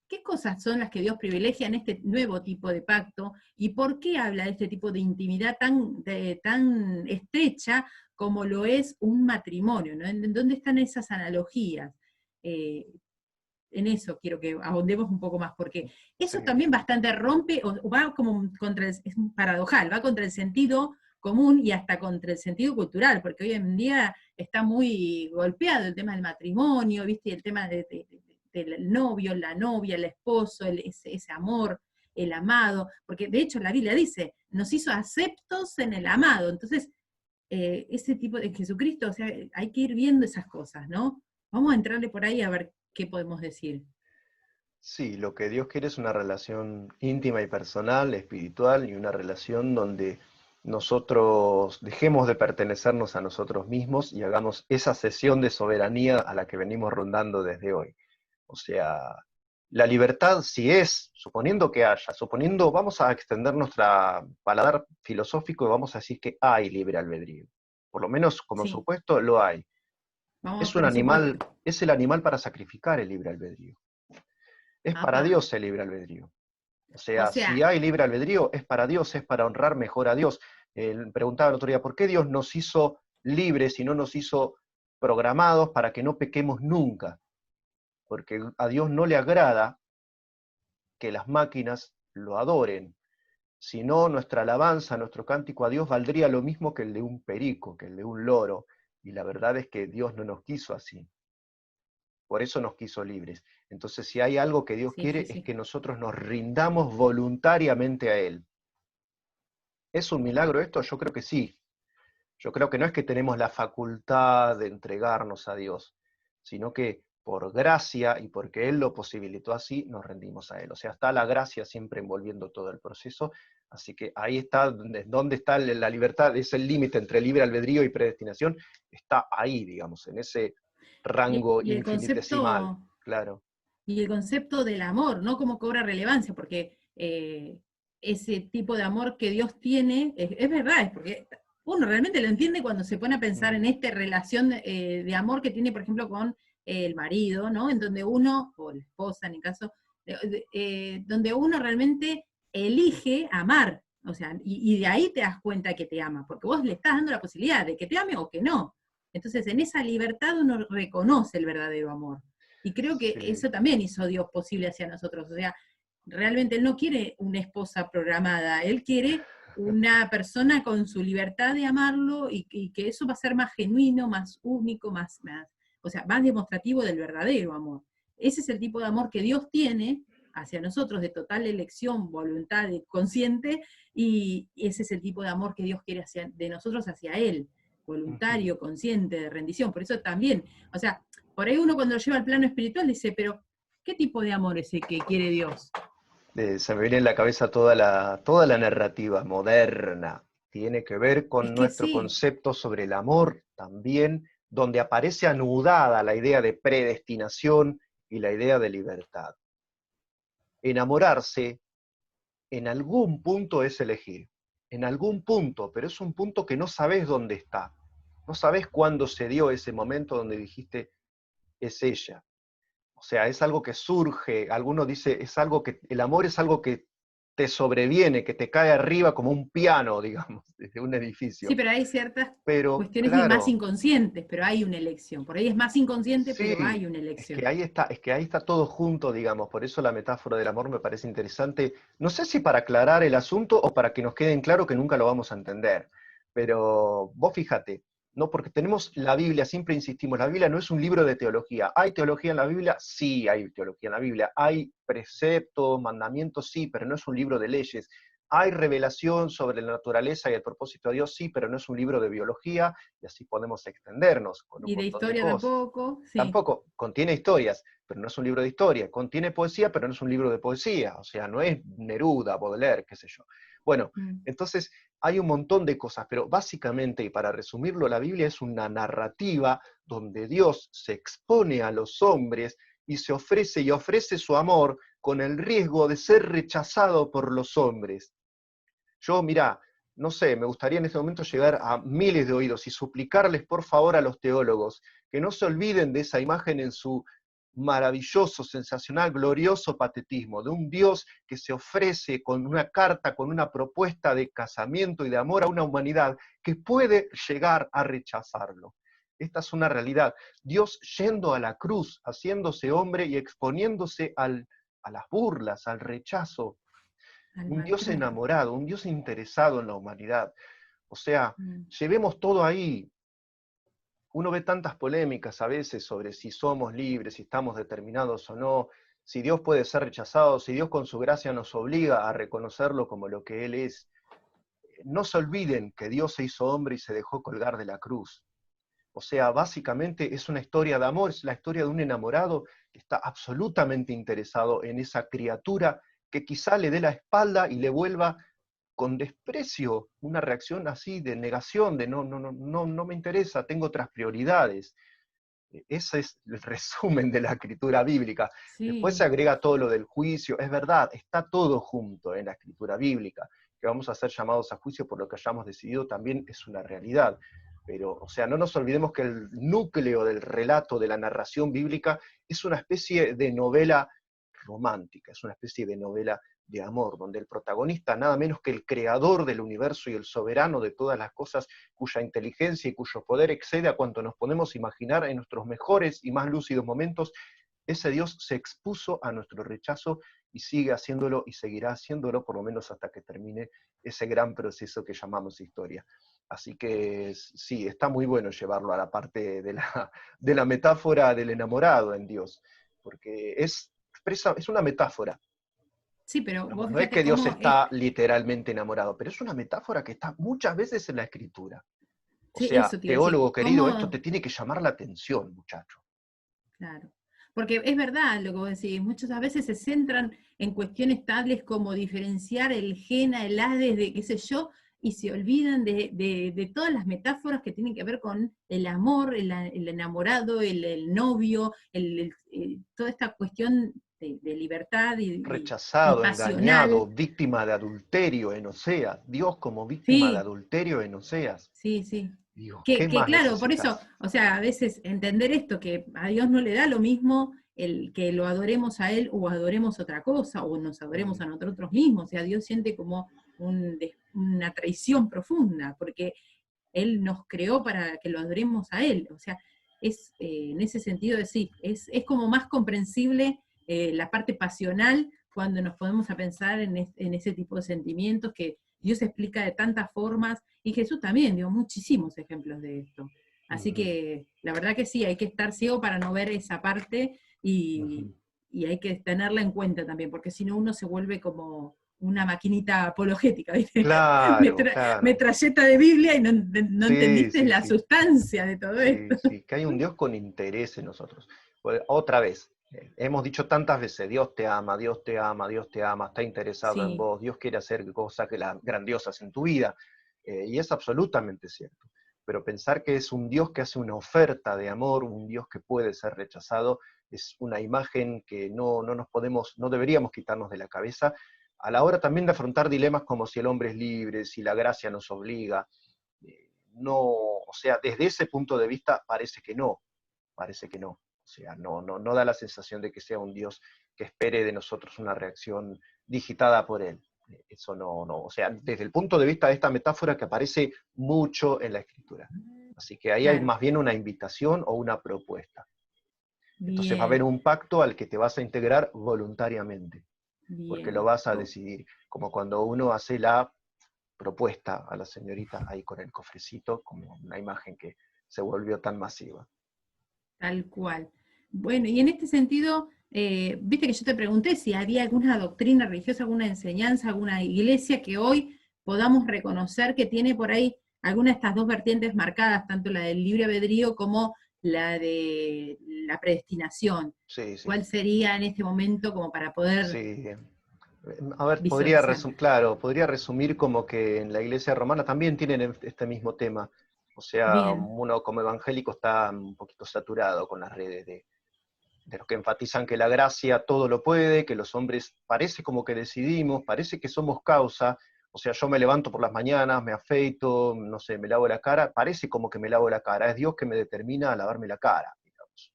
qué cosas son las que Dios privilegia en este nuevo tipo de pacto y por qué habla de este tipo de intimidad tan estrecha como lo es un matrimonio, ¿no? ¿En dónde están esas analogías? Eh, en eso quiero que ahondemos un poco más, porque sí, eso también bastante rompe, o va como es paradojal, va contra el sentido común y hasta contra el sentido cultural, porque hoy en día está muy golpeado el tema del matrimonio, ¿viste? El tema del novio, la novia, el esposo, ese amor, el amado, porque de hecho la Biblia dice, nos hizo aceptos en el amado, entonces ese tipo de Jesucristo, o sea, hay que ir viendo esas cosas, ¿no? Vamos a entrarle por ahí a ver qué podemos decir. Sí, lo que Dios quiere es una relación íntima y personal, espiritual, y una relación donde nosotros dejemos de pertenecernos a nosotros mismos y hagamos esa cesión de soberanía a la que venimos rondando desde hoy. O sea, la libertad, si es, suponiendo que haya, suponiendo, vamos a extender nuestra paladar filosófico y vamos a decir que hay libre albedrío. Por lo menos como Sí, supuesto lo hay. vamos Es un por el animal, supuesto. es el animal para sacrificar el libre albedrío. Es para Apa. Dios el libre albedrío. O O sea, si sea, hay libre albedrío, es para Dios, es para honrar mejor a Dios. Preguntaba el otro día, ¿por qué Dios nos hizo libres y no nos hizo programados para que no pequemos nunca? Porque a Dios no le agrada que las máquinas lo adoren. Si no, nuestra alabanza, nuestro cántico a Dios valdría lo mismo que el de un perico, que el de un loro. Y la verdad es que Dios no nos quiso así. Por eso nos quiso libres. Entonces, si hay algo que Dios sí, sí, quiere, es sí. que nosotros nos rindamos voluntariamente a Él. ¿Es un milagro esto? Yo creo que sí. Yo creo que no es que tenemos la facultad de entregarnos a Dios, sino que por gracia y porque Él lo posibilitó así, nos rendimos a Él. O sea, está la gracia siempre envolviendo todo el proceso. Así que ahí está, donde está la libertad, es el límite entre libre albedrío y predestinación, está ahí, digamos, en ese rango Y el infinitesimal, concepto, claro. y el concepto del amor, ¿no? Cómo cobra relevancia, porque ese tipo de amor que Dios tiene, es verdad, es porque uno realmente lo entiende cuando se pone a pensar Mm. en esta relación de amor que tiene, por ejemplo, con el marido, ¿no? En donde uno, o la esposa en el caso, donde uno realmente elige amar, o sea, y de ahí te das cuenta que te ama, porque vos le estás dando la posibilidad de que te ame o que no. Entonces, en esa libertad uno reconoce el verdadero amor. Y creo que Sí. eso también hizo Dios posible hacia nosotros. O sea, realmente Él no quiere una esposa programada, Él quiere una persona con su libertad de amarlo y que eso va a ser más genuino, más único, o sea, más demostrativo del verdadero amor. Ese es el tipo de amor que Dios tiene hacia nosotros, de total elección, voluntad consciente, y ese es el tipo de amor que Dios quiere de nosotros hacia Él, Ujú. voluntario, consciente, de rendición. Por eso también, o sea, por ahí uno cuando lo lleva al plano espiritual dice, pero ¿qué tipo de amor es el que quiere Dios? Se me viene en la cabeza toda la narrativa moderna. Tiene que ver Es con que nuestro sí, concepto sobre el amor también, donde aparece anudada la idea de predestinación y la idea de libertad. Enamorarse en algún punto es elegir, en algún punto, pero es un punto que no sabes dónde está. No sabes cuándo se dio ese momento donde dijiste, es ella. O sea, es algo que surge, alguno dice, es algo que, el amor es algo que te sobreviene, que te cae arriba como un piano, digamos, desde un sí, edificio. pero hay ciertas Pero, cuestiones más claro, inconscientes, pero hay una elección. Por ahí es más inconsciente, pero sí, hay una elección. es que ahí está todo junto, digamos, por eso la metáfora del amor me parece interesante. No sé si para aclarar el asunto o para que nos quede en claro que nunca lo vamos a entender, pero vos fíjate, no porque tenemos la Biblia, siempre insistimos, la Biblia no es un libro de teología. ¿Hay teología en la Biblia? Sí, hay teología en la Biblia. ¿Hay preceptos, mandamientos? Sí, pero no es un libro de leyes. ¿Hay revelación sobre la naturaleza y el propósito de Dios? Sí, pero no es un libro de biología, y así podemos extendernos con un Y de montón de historia cosas. tampoco, sí. Tampoco, contiene historias, pero no es un libro de historia. Contiene poesía, pero no es un libro de poesía. O sea, no es Neruda, Baudelaire, qué sé yo. Bueno, Mm. entonces hay un montón de cosas, pero básicamente, y para resumirlo, la Biblia es una narrativa donde Dios se expone a los hombres y se ofrece y ofrece su amor con el riesgo de ser rechazado por los hombres. Yo, mirá, no sé, me gustaría en este momento llegar a miles de oídos y suplicarles por favor a los teólogos que no se olviden de esa imagen en su maravilloso, sensacional, glorioso patetismo, de un Dios que se ofrece con una carta, con una propuesta de casamiento y de amor a una humanidad que puede llegar a rechazarlo. Esta es una realidad. Dios yendo a la cruz, haciéndose hombre y exponiéndose a las burlas, al rechazo, Al un Dios maltrato. enamorado, un Dios interesado en la humanidad. O sea, Mm. llevemos todo ahí. Uno ve tantas polémicas a veces sobre si somos libres, si estamos determinados o no, si Dios puede ser rechazado, si Dios con su gracia nos obliga a reconocerlo como lo que Él es. No se olviden que Dios se hizo hombre y se dejó colgar de la cruz. O sea, básicamente es una historia de amor, es la historia de un enamorado que está absolutamente interesado en esa criatura que quizá le dé la espalda y le vuelva con desprecio, una reacción así de negación, de no me interesa, tengo otras prioridades. Ese es el resumen de la escritura bíblica. Después se Sí, agrega todo lo del juicio, es verdad, está todo junto en la escritura bíblica, que vamos a ser llamados a juicio por lo que hayamos decidido también es una realidad. Pero, o sea, no nos olvidemos que el núcleo del relato, de la narración bíblica, es una especie de novela romántica, es una especie de novela de amor, donde el protagonista, nada menos que el creador del universo y el soberano de todas las cosas, cuya inteligencia y cuyo poder excede a cuanto nos podemos imaginar en nuestros mejores y más lúcidos momentos, ese Dios se expuso a nuestro rechazo y sigue haciéndolo y seguirá haciéndolo por lo menos hasta que termine ese gran proceso que llamamos historia. Así que sí, está muy bueno llevarlo a la parte de la metáfora del enamorado en Dios, porque es una metáfora. sí, pero vos No es fíjate que Dios cómo es, está literalmente enamorado, pero es una metáfora que está muchas veces en la Escritura. O sí, sea, eso te iba a decir, teólogo querido, esto te cómo, tiene que llamar la atención, muchacho. claro, porque es verdad lo que vos decís, muchas veces se centran en cuestiones tales como diferenciar el Gena, el Hades, de qué sé yo, y se olvidan de todas las metáforas que tienen que ver con el amor, el enamorado, el novio, toda esta cuestión de libertad y Rechazado, engañado, pasional. víctima de adulterio en Oseas. Dios como víctima de Sí, adulterio en Oseas. sí, sí. Digo, ¿qué Que más claro, por eso, necesitas? o sea, a veces entender esto, que a Dios no le da lo mismo el que lo adoremos a Él o adoremos otra cosa, o nos adoremos Mm, a nosotros mismos. O sea, Dios siente como una traición profunda, porque Él nos creó para que lo adoremos a Él. O sea, en ese sentido de sí, es como más comprensible la parte pasional cuando nos podemos a pensar en ese tipo de sentimientos que Dios explica de tantas formas, y Jesús también dio muchísimos ejemplos de esto. Así ujú, que la verdad que sí, hay que estar ciego para no ver esa parte ujú. y hay que tenerla en cuenta también, porque si no uno se vuelve como una maquinita apologética, ¿viste? Claro, claro. Metralleta de Biblia y no Sí, entendiste sí, la sí. sustancia de todo Sí, esto. sí, que hay un Dios con interés en nosotros. Pues, otra vez, hemos dicho tantas veces, Dios te ama, Dios te ama, Dios te ama, está interesado en Sí, vos, Dios quiere hacer cosas grandiosas en tu vida, y es absolutamente cierto. Pero pensar que es un Dios que hace una oferta de amor, un Dios que puede ser rechazado, es una imagen que no nos podemos, no deberíamos quitarnos de la cabeza, a la hora también de afrontar dilemas como si el hombre es libre, si la gracia nos obliga. No, o sea, desde ese punto de vista parece que no. O sea, no da la sensación de que sea un Dios que espere de nosotros una reacción digitada por él. Eso no. O sea, desde el punto de vista de esta metáfora que aparece mucho en la escritura. Así que ahí hay claro, más bien una invitación o una propuesta. Entonces va a haber bien, un pacto al que te vas a integrar voluntariamente, porque lo bien. vas a decidir, como cuando uno hace la propuesta a la señorita ahí con el cofrecito, como una imagen que se volvió tan masiva. Tal cual. Bueno, y en este sentido, viste que yo te pregunté si había alguna doctrina religiosa, alguna enseñanza, alguna iglesia que hoy podamos reconocer que tiene por ahí alguna de estas dos vertientes marcadas, tanto la del libre albedrío como la de la predestinación. Sí, sí, ¿Cuál sería en este momento como para poder sí. A ver, visualizar? claro, podría resumir como que en la iglesia romana también tienen este mismo tema. O sea, Bien, uno como evangélico está un poquito saturado con las redes de los que enfatizan que la gracia todo lo puede, que los hombres parece como que decidimos, parece que somos causa, o sea, yo me levanto por las mañanas, me afeito, no sé, me lavo la cara, parece como que me lavo la cara, es Dios que me determina a lavarme la cara, digamos.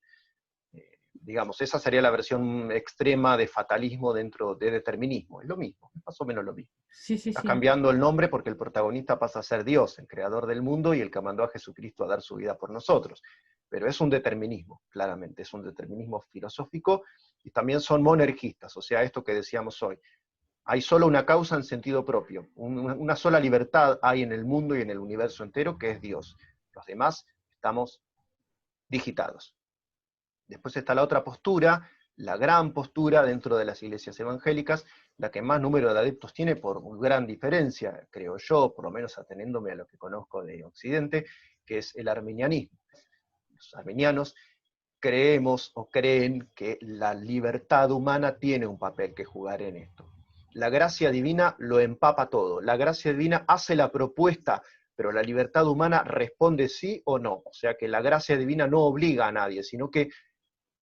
Digamos, esa sería la versión extrema de fatalismo dentro de determinismo, es lo mismo, es más o menos lo mismo. sí, sí, Está sí, cambiando el nombre porque el protagonista pasa a ser Dios, el creador del mundo y el que mandó a Jesucristo a dar su vida por nosotros. Pero es un determinismo, claramente, es un determinismo filosófico y también son monergistas, o sea, esto que decíamos hoy. Hay solo una causa en sentido propio, una sola libertad hay en el mundo y en el universo entero, que es Dios. Los demás estamos digitados. Después está la otra postura, la gran postura dentro de las iglesias evangélicas, la que más número de adeptos tiene por gran diferencia, creo yo, por lo menos ateniéndome a lo que conozco de Occidente, que es el arminianismo. los arminianos creemos o creen que la libertad humana tiene un papel que jugar en esto. La gracia divina lo empapa todo, la gracia divina hace la propuesta, pero la libertad humana responde sí o no. O sea que la gracia divina no obliga a nadie, sino que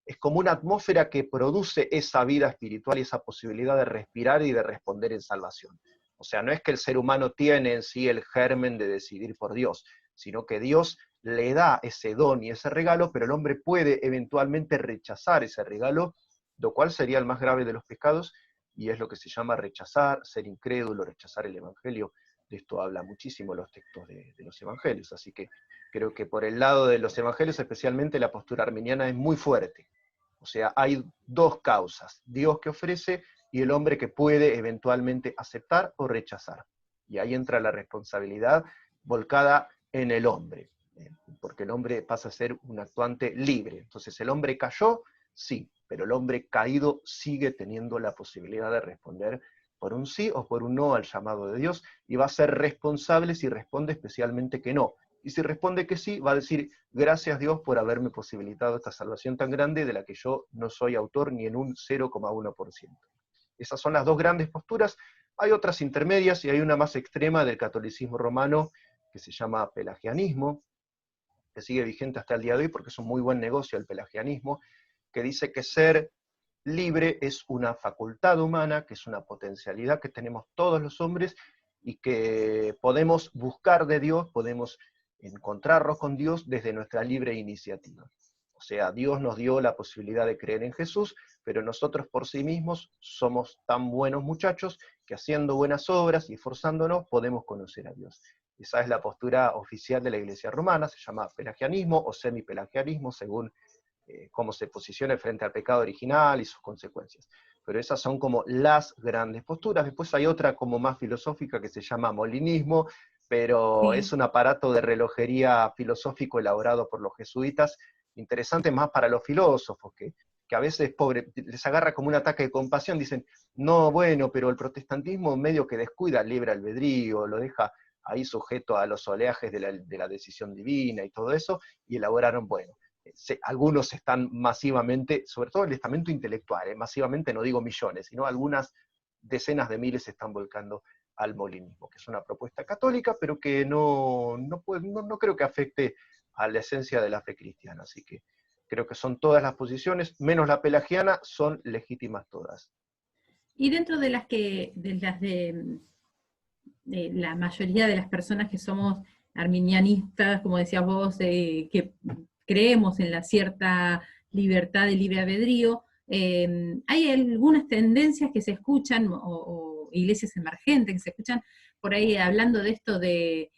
es como una atmósfera que produce esa vida espiritual y esa posibilidad de respirar y de responder en salvación. O sea, no es que el ser humano tiene en sí el germen de decidir por Dios, sino que Dios le da ese don y ese regalo, pero el hombre puede eventualmente rechazar ese regalo, lo cual sería el más grave de los pecados, y es lo que se llama rechazar, ser incrédulo, rechazar el Evangelio. De esto habla muchísimo los textos de los Evangelios, así que creo que por el lado de los Evangelios, especialmente la postura arminiana es muy fuerte. O sea, hay dos causas, Dios que ofrece y el hombre que puede eventualmente aceptar o rechazar. Y ahí entra la responsabilidad volcada en el hombre, porque el hombre pasa a ser un actuante libre. Entonces, ¿el hombre cayó? Sí, pero el hombre caído sigue teniendo la posibilidad de responder por un sí o por un no al llamado de Dios, y va a ser responsable si responde especialmente que no. Y si responde que sí, va a decir, gracias Dios por haberme posibilitado esta salvación tan grande de la que yo no soy autor ni en un 0,1%. Esas son las dos grandes posturas. Hay otras intermedias y hay una más extrema del catolicismo romano que se llama pelagianismo, que sigue vigente hasta el día de hoy porque es un muy buen negocio el pelagianismo, que dice que ser libre es una facultad humana, que es una potencialidad que tenemos todos los hombres y que podemos buscar de Dios, podemos encontrarnos con Dios desde nuestra libre iniciativa. O sea, Dios nos dio la posibilidad de creer en Jesús, pero nosotros por sí mismos somos tan buenos muchachos que haciendo buenas obras y esforzándonos podemos conocer a Dios. Esa es la postura oficial de la Iglesia romana, se llama pelagianismo o semipelagianismo, según cómo se posiciona frente al pecado original y sus consecuencias. Pero esas son como las grandes posturas. Después hay otra como más filosófica que se llama molinismo, pero es Sí. un aparato de relojería filosófico elaborado por los jesuitas, interesante más para los filósofos, que a veces, pobre, les agarra como un ataque de compasión, dicen, no, bueno, pero el protestantismo medio que descuida el libre albedrío, lo deja ahí sujeto a los oleajes de la decisión divina y todo eso, y elaboraron, bueno, algunos están masivamente, sobre todo el estamento intelectual, masivamente no digo millones, sino algunas decenas de miles se están volcando al molinismo, que es una propuesta católica, pero que no creo que afecte a la esencia de la fe cristiana. Así que creo que son todas las posiciones, menos la pelagiana, son legítimas todas. Y dentro de de la mayoría de las personas que somos arminianistas, como decías vos, que creemos en la cierta libertad de libre albedrío, hay algunas tendencias que se escuchan, o iglesias emergentes que se escuchan por ahí hablando de esto de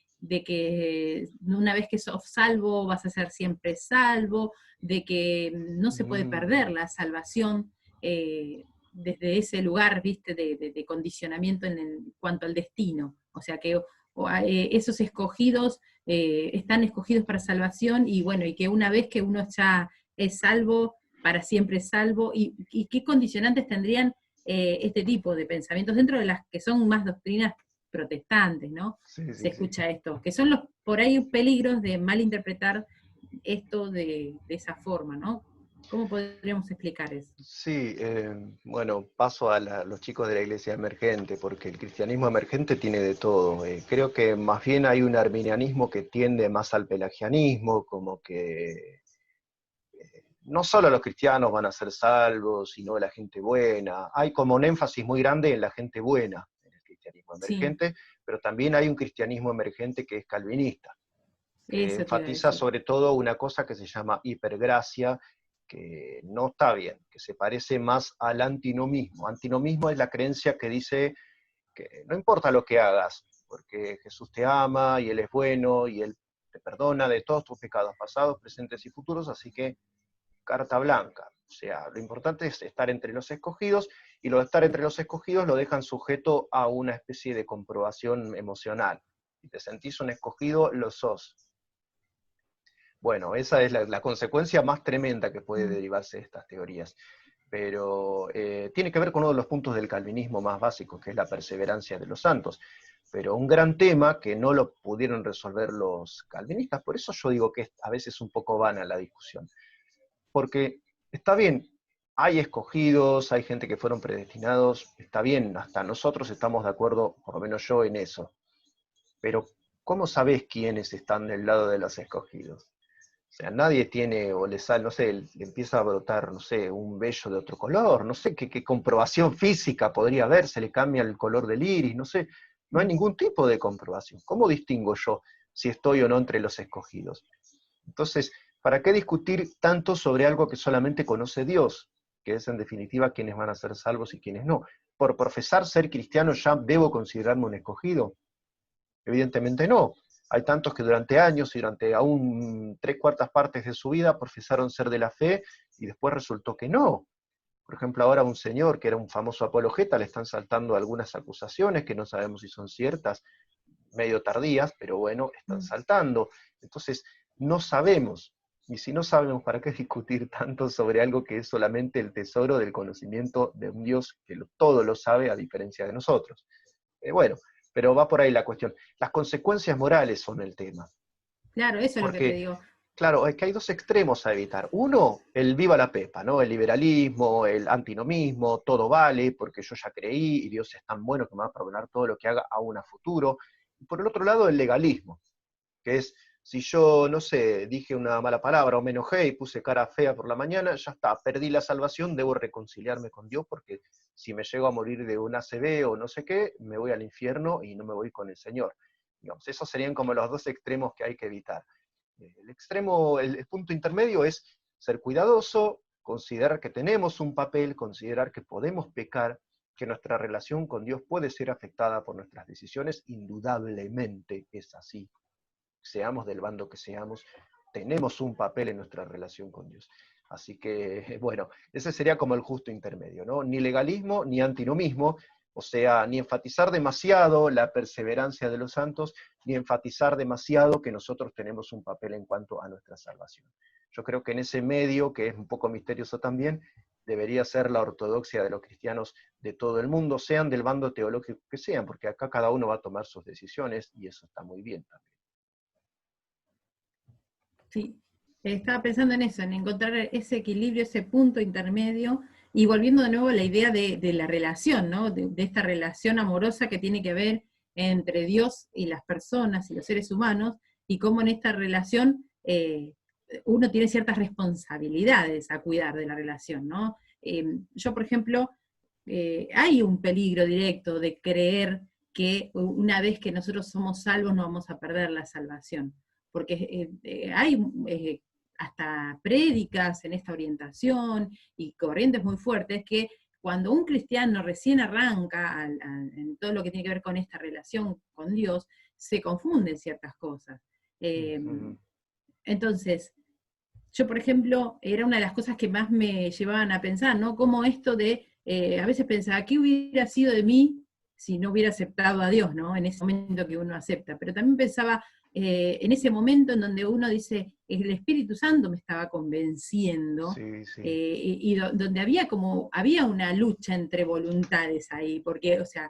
que una vez que sos salvo vas a ser siempre salvo, de que no se puede perder la salvación, desde ese lugar, viste, de condicionamiento en cuanto al destino. O sea que esos escogidos están escogidos para salvación, y bueno, y que una vez que uno ya es salvo, para siempre es salvo, y qué condicionantes tendrían este tipo de pensamientos dentro de las que son más doctrinas protestantes, ¿no? Sí, Se sí, sí. escucha esto, que son los por ahí peligros de malinterpretar esto de esa forma, ¿no? ¿Cómo podríamos explicar eso? Sí, bueno, paso a los chicos de la iglesia emergente, porque el cristianismo emergente tiene de todo. Creo que más bien hay un arminianismo que tiende más al pelagianismo, como que no solo los cristianos van a ser salvos, sino la gente buena. Hay como un énfasis muy grande en la gente buena en el cristianismo Sí, emergente, pero también hay un cristianismo emergente que es calvinista, que eso te iba a enfatiza decir. sobre todo una cosa que se llama hipergracia, que no está bien, que se parece más al antinomismo. Antinomismo es la creencia que dice que no importa lo que hagas, porque Jesús te ama y Él es bueno y Él te perdona de todos tus pecados pasados, presentes y futuros, así que carta blanca. O sea, lo importante es estar entre los escogidos, y lo de estar entre los escogidos lo dejan sujeto a una especie de comprobación emocional. Si te sentís un escogido, lo sos. Bueno, esa es la consecuencia más tremenda que puede Mm. derivarse de estas teorías. Pero tiene que ver con uno de los puntos del calvinismo más básicos, que es la perseverancia de los santos. pero un gran tema que no lo pudieron resolver los calvinistas. Por eso yo digo que es a veces un poco vana la discusión. Porque está bien, hay escogidos, hay gente que fueron predestinados, está bien, hasta nosotros estamos de acuerdo, por lo menos yo, en eso. Pero, ¿cómo sabés quiénes están del lado de los escogidos? O sea, nadie tiene, o le sale, no sé, le empieza a brotar, no sé, un vello de otro color, no sé qué comprobación física podría haber, se le cambia el color del iris, no sé, no hay ningún tipo de comprobación. ¿Cómo distingo yo si estoy o no entre los escogidos? Entonces, ¿para qué discutir tanto sobre algo que solamente conoce Dios? Que es en definitiva quiénes van a ser salvos y quiénes no. ¿Por profesar ser cristiano ya debo considerarme un escogido? Evidentemente no. Hay tantos que durante años y durante aún 3/4 de su vida profesaron ser de la fe y después resultó que no. Por ejemplo, ahora un señor que era un famoso apologeta le están saltando algunas acusaciones que no sabemos si son ciertas, medio tardías, pero bueno, están saltando. Entonces, no sabemos. Y si no sabemos, ¿para qué discutir tanto sobre algo que es solamente el tesoro del conocimiento de un Dios que todo lo sabe a diferencia de nosotros? Bueno, pero va por ahí la cuestión. Las consecuencias morales son el tema. Claro, eso es lo que te Porque, digo. claro, es que hay dos extremos a evitar. Uno, el viva la pepa, ¿no? El liberalismo, el antinomismo, todo vale, porque yo ya creí y Dios es tan bueno que me va a perdonar todo lo que haga aún a futuro. Y por el otro lado, el legalismo, que es, si yo, no sé, dije una mala palabra o me enojé y puse cara fea por la mañana, ya está, perdí la salvación, debo reconciliarme con Dios porque si me llego a morir de un ACV o no sé qué, me voy al infierno y no me voy con el Señor. Digamos, esos serían como los dos extremos que hay que evitar. El extremo, el punto intermedio es ser cuidadoso, considerar que tenemos un papel, considerar que podemos pecar, que nuestra relación con Dios puede ser afectada por nuestras decisiones, indudablemente es así. Seamos del bando que seamos, tenemos un papel en nuestra relación con Dios. Así que, bueno, ese sería como el justo intermedio, ¿no? Ni legalismo ni antinomismo, o sea, ni enfatizar demasiado la perseverancia de los santos, ni enfatizar demasiado que nosotros tenemos un papel en cuanto a nuestra salvación. Yo creo que en ese medio, que es un poco misterioso también, debería ser la ortodoxia de los cristianos de todo el mundo, sean del bando teológico que sean, porque acá cada uno va a tomar sus decisiones y eso está muy bien también. Sí, estaba pensando en eso, en encontrar ese equilibrio, ese punto intermedio, y volviendo de nuevo a la idea de la relación, ¿no? De esta relación amorosa que tiene que ver entre Dios y las personas y los seres humanos, y cómo en esta relación uno tiene ciertas responsabilidades a cuidar de la relación, ¿no? Yo, por ejemplo, hay un peligro directo de creer que una vez que nosotros somos salvos no vamos a perder la salvación, porque hay hasta prédicas en esta orientación y corrientes muy fuertes que cuando un cristiano recién arranca en todo lo que tiene que ver con esta relación con Dios, se confunden ciertas cosas. Entonces, yo, por ejemplo, era una de las cosas que más me llevaban a pensar, ¿no? Como esto de, a veces pensaba, ¿qué hubiera sido de mí si no hubiera aceptado a Dios, ¿no? En ese momento que uno acepta. Pero también pensaba en ese momento en donde uno dice, el Espíritu Santo me estaba convenciendo, Sí, sí. donde había una lucha entre voluntades ahí, porque, o sea,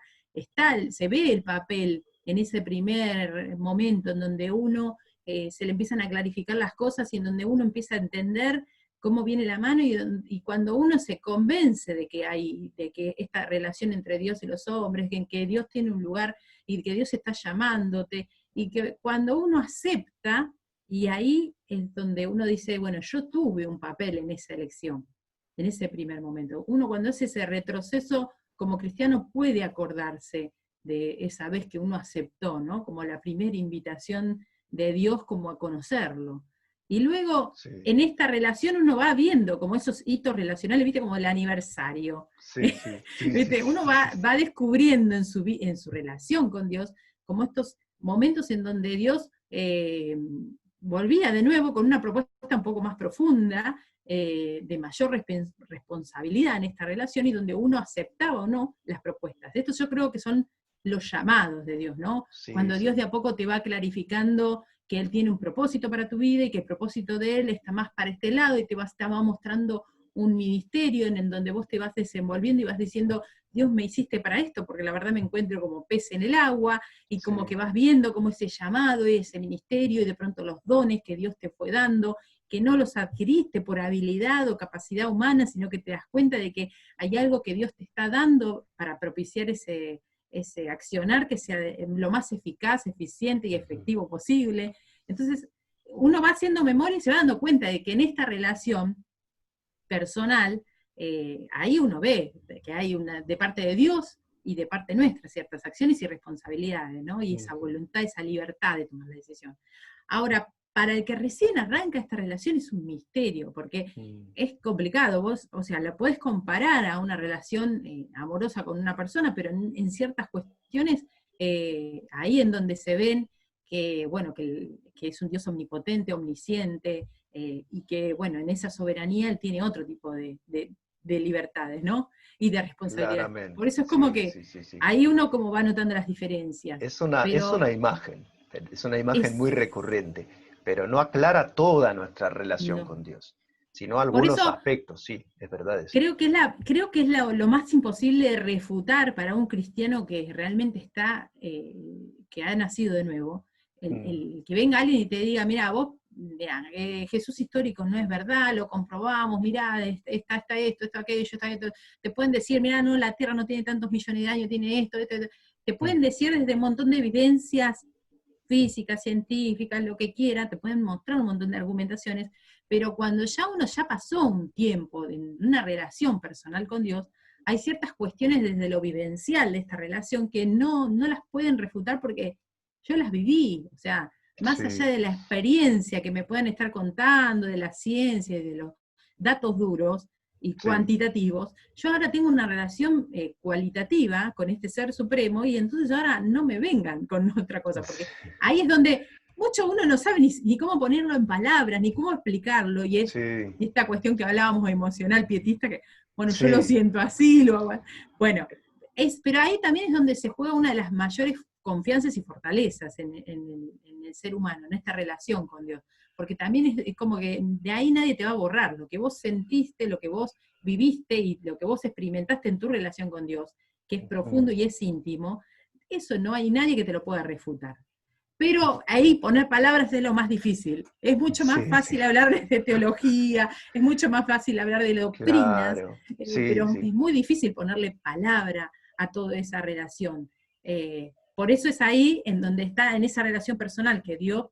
se ve el papel en ese primer momento en donde uno se le empiezan a clarificar las cosas y en donde uno empieza a entender cómo viene la mano y cuando uno se convence de que esta relación entre Dios y los hombres, en que Dios tiene un lugar y que Dios está llamándote, y que cuando uno acepta, y ahí es donde uno dice, bueno, yo tuve un papel en esa elección, en ese primer momento. Uno cuando hace ese retroceso como cristiano puede acordarse de esa vez que uno aceptó, ¿no? Como la primera invitación de Dios como a conocerlo. Y luego, Sí, en esta relación uno va viendo como esos hitos relacionales, ¿viste? Como el aniversario. sí, sí, sí, sí, ¿Viste? Uno va descubriendo en su relación con Dios como estos momentos en donde Dios volvía de nuevo con una propuesta un poco más profunda, de mayor responsabilidad en esta relación y donde uno aceptaba o no las propuestas. Estos yo creo que son los llamados de Dios, ¿no? sí, Cuando Dios de sí. a poco te va clarificando que Él tiene un propósito para tu vida y que el propósito de Él está más para este lado y te va mostrando un ministerio en donde vos te vas desenvolviendo y vas diciendo, Dios me hiciste para esto, porque la verdad me encuentro como pez en el agua, y como que vas viendo cómo ese llamado y ese ministerio, y de pronto los dones que Dios te fue dando, que no los adquiriste por habilidad o capacidad humana, sino que te das cuenta de que hay algo que Dios te está dando para propiciar ese accionar que sea lo más eficaz, eficiente y efectivo posible. Entonces, uno va haciendo memoria y se va dando cuenta de que en esta relación personal, ahí uno ve que hay de parte de Dios y de parte nuestra ciertas acciones y responsabilidades, ¿no? Y esa voluntad, esa libertad de tomar la decisión. Ahora, para el que recién arranca esta relación es un misterio, porque es complicado, vos, o sea, la podés comparar a una relación amorosa con una persona, pero en ciertas cuestiones, ahí en donde se ven que, bueno, que es un Dios omnipotente, omnisciente, y que, bueno, en esa soberanía Él tiene otro tipo de libertades, ¿no? Y de responsabilidades. Por Claramente, eso es como que ahí uno como va notando las diferencias. es Pero una imagen muy es, recurrente, pero no aclara toda nuestra relación no. con Dios, sino Por algunos eso aspectos, sí, es verdad eso. creo que es lo más imposible de refutar para un cristiano que realmente está, que ha nacido de nuevo, Mm, el que venga alguien y te diga, mira, vos, mirá, Jesús histórico no es verdad, lo comprobamos, mirá, está esto, está aquello, está esto. Te pueden decir, mira, no, la Tierra no tiene tantos millones de años, tiene esto. Te pueden mm, decir desde un montón de evidencias físicas, científicas, lo que quieran, te pueden mostrar un montón de argumentaciones, pero cuando ya uno ya pasó un tiempo en una relación personal con Dios, hay ciertas cuestiones desde lo vivencial de esta relación que no las pueden refutar porque yo las viví, o sea, más allá sí, de la experiencia que me puedan estar contando, de la ciencia y de los datos duros y sí. cuantitativos, yo ahora tengo una relación cualitativa con este ser supremo y entonces ahora no me vengan con otra cosa, porque ahí es donde mucho uno no sabe ni cómo ponerlo en palabras, ni cómo explicarlo, y es Sí, esta cuestión que hablábamos emocional, pietista, que, bueno, yo lo sí, siento así, lo hago. Bueno, pero ahí también es donde se juega una de las mayores confianzas y fortalezas en el ser humano, en esta relación con Dios, porque también es como que de ahí nadie te va a borrar, lo que vos sentiste, lo que vos viviste y lo que vos experimentaste en tu relación con Dios, que es profundo mm, y es íntimo, eso no hay nadie que te lo pueda refutar. Pero ahí poner palabras es lo más difícil. Es mucho más sí, sí, fácil hablar de teología, es mucho más fácil hablar de doctrinas, claro, sí, pero es sí, muy difícil ponerle palabra a toda esa relación. Por eso es ahí en donde está, en esa relación personal que Dios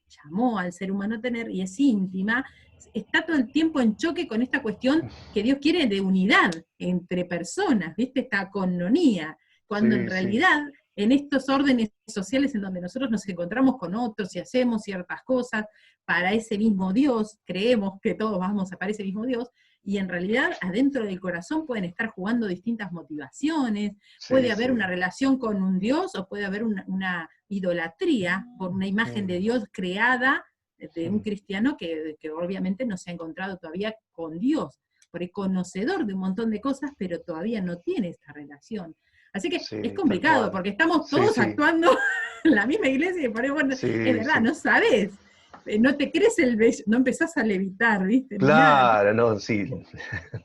llamó al ser humano a tener, y es íntima, está todo el tiempo en choque con esta cuestión que Dios quiere de unidad entre personas, ¿viste? Esta coinonía, cuando en sí, sí, realidad en estos órdenes sociales en donde nosotros nos encontramos con otros y hacemos ciertas cosas para ese mismo Dios, creemos que todos vamos para ese mismo Dios, y en realidad adentro del corazón pueden estar jugando distintas motivaciones, sí, puede haber sí, una relación con un Dios o puede haber una idolatría por una imagen de mm, Dios creada de un mm, cristiano que obviamente no se ha encontrado todavía con Dios, por el conocedor de un montón de cosas, pero todavía no tiene esta relación. Así que es sí, tal complicado, cual. porque estamos Sí, todos sí, actuando en la misma iglesia y por ahí, bueno, es sí, verdad, sí. no sabes, no te crees el bello, no empezás a levitar, ¿viste? Ni nada. Claro, no, sí.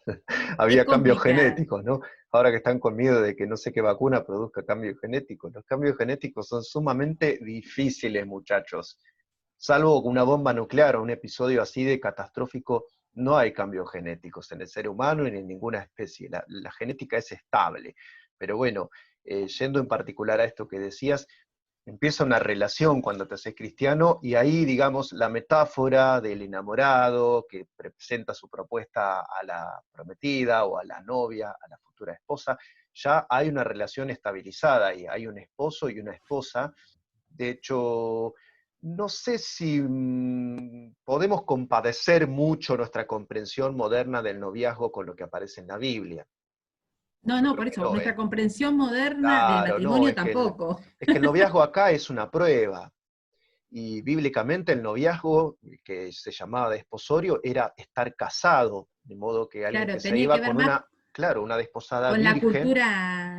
Es Había cambios complicado. genéticos, ¿no? Ahora que están con miedo de que no sé qué vacuna produzca cambios genéticos. Los cambios genéticos son sumamente difíciles, muchachos. Salvo una bomba nuclear o un episodio así de catastrófico, no hay cambios genéticos en el ser humano ni en ninguna especie. La genética es estable. Pero bueno, yendo en particular a esto que decías, empieza una relación cuando te haces cristiano y ahí, digamos, la metáfora del enamorado que presenta su propuesta a la prometida o a la novia, a la futura esposa, ya hay una relación estabilizada y hay un esposo y una esposa. De hecho, no sé si podemos compadecer mucho nuestra comprensión moderna del noviazgo con lo que aparece en la Biblia. No, Yo no, creo por que eso, no, nuestra ¿eh? comprensión moderna del Claro, no, matrimonio tampoco. es que el noviazgo acá es una prueba. Y bíblicamente el noviazgo, que se llamaba desposorio, era estar casado, de modo que alguien que Claro, se tenía que iba ver con más una, claro, una desposada virgen,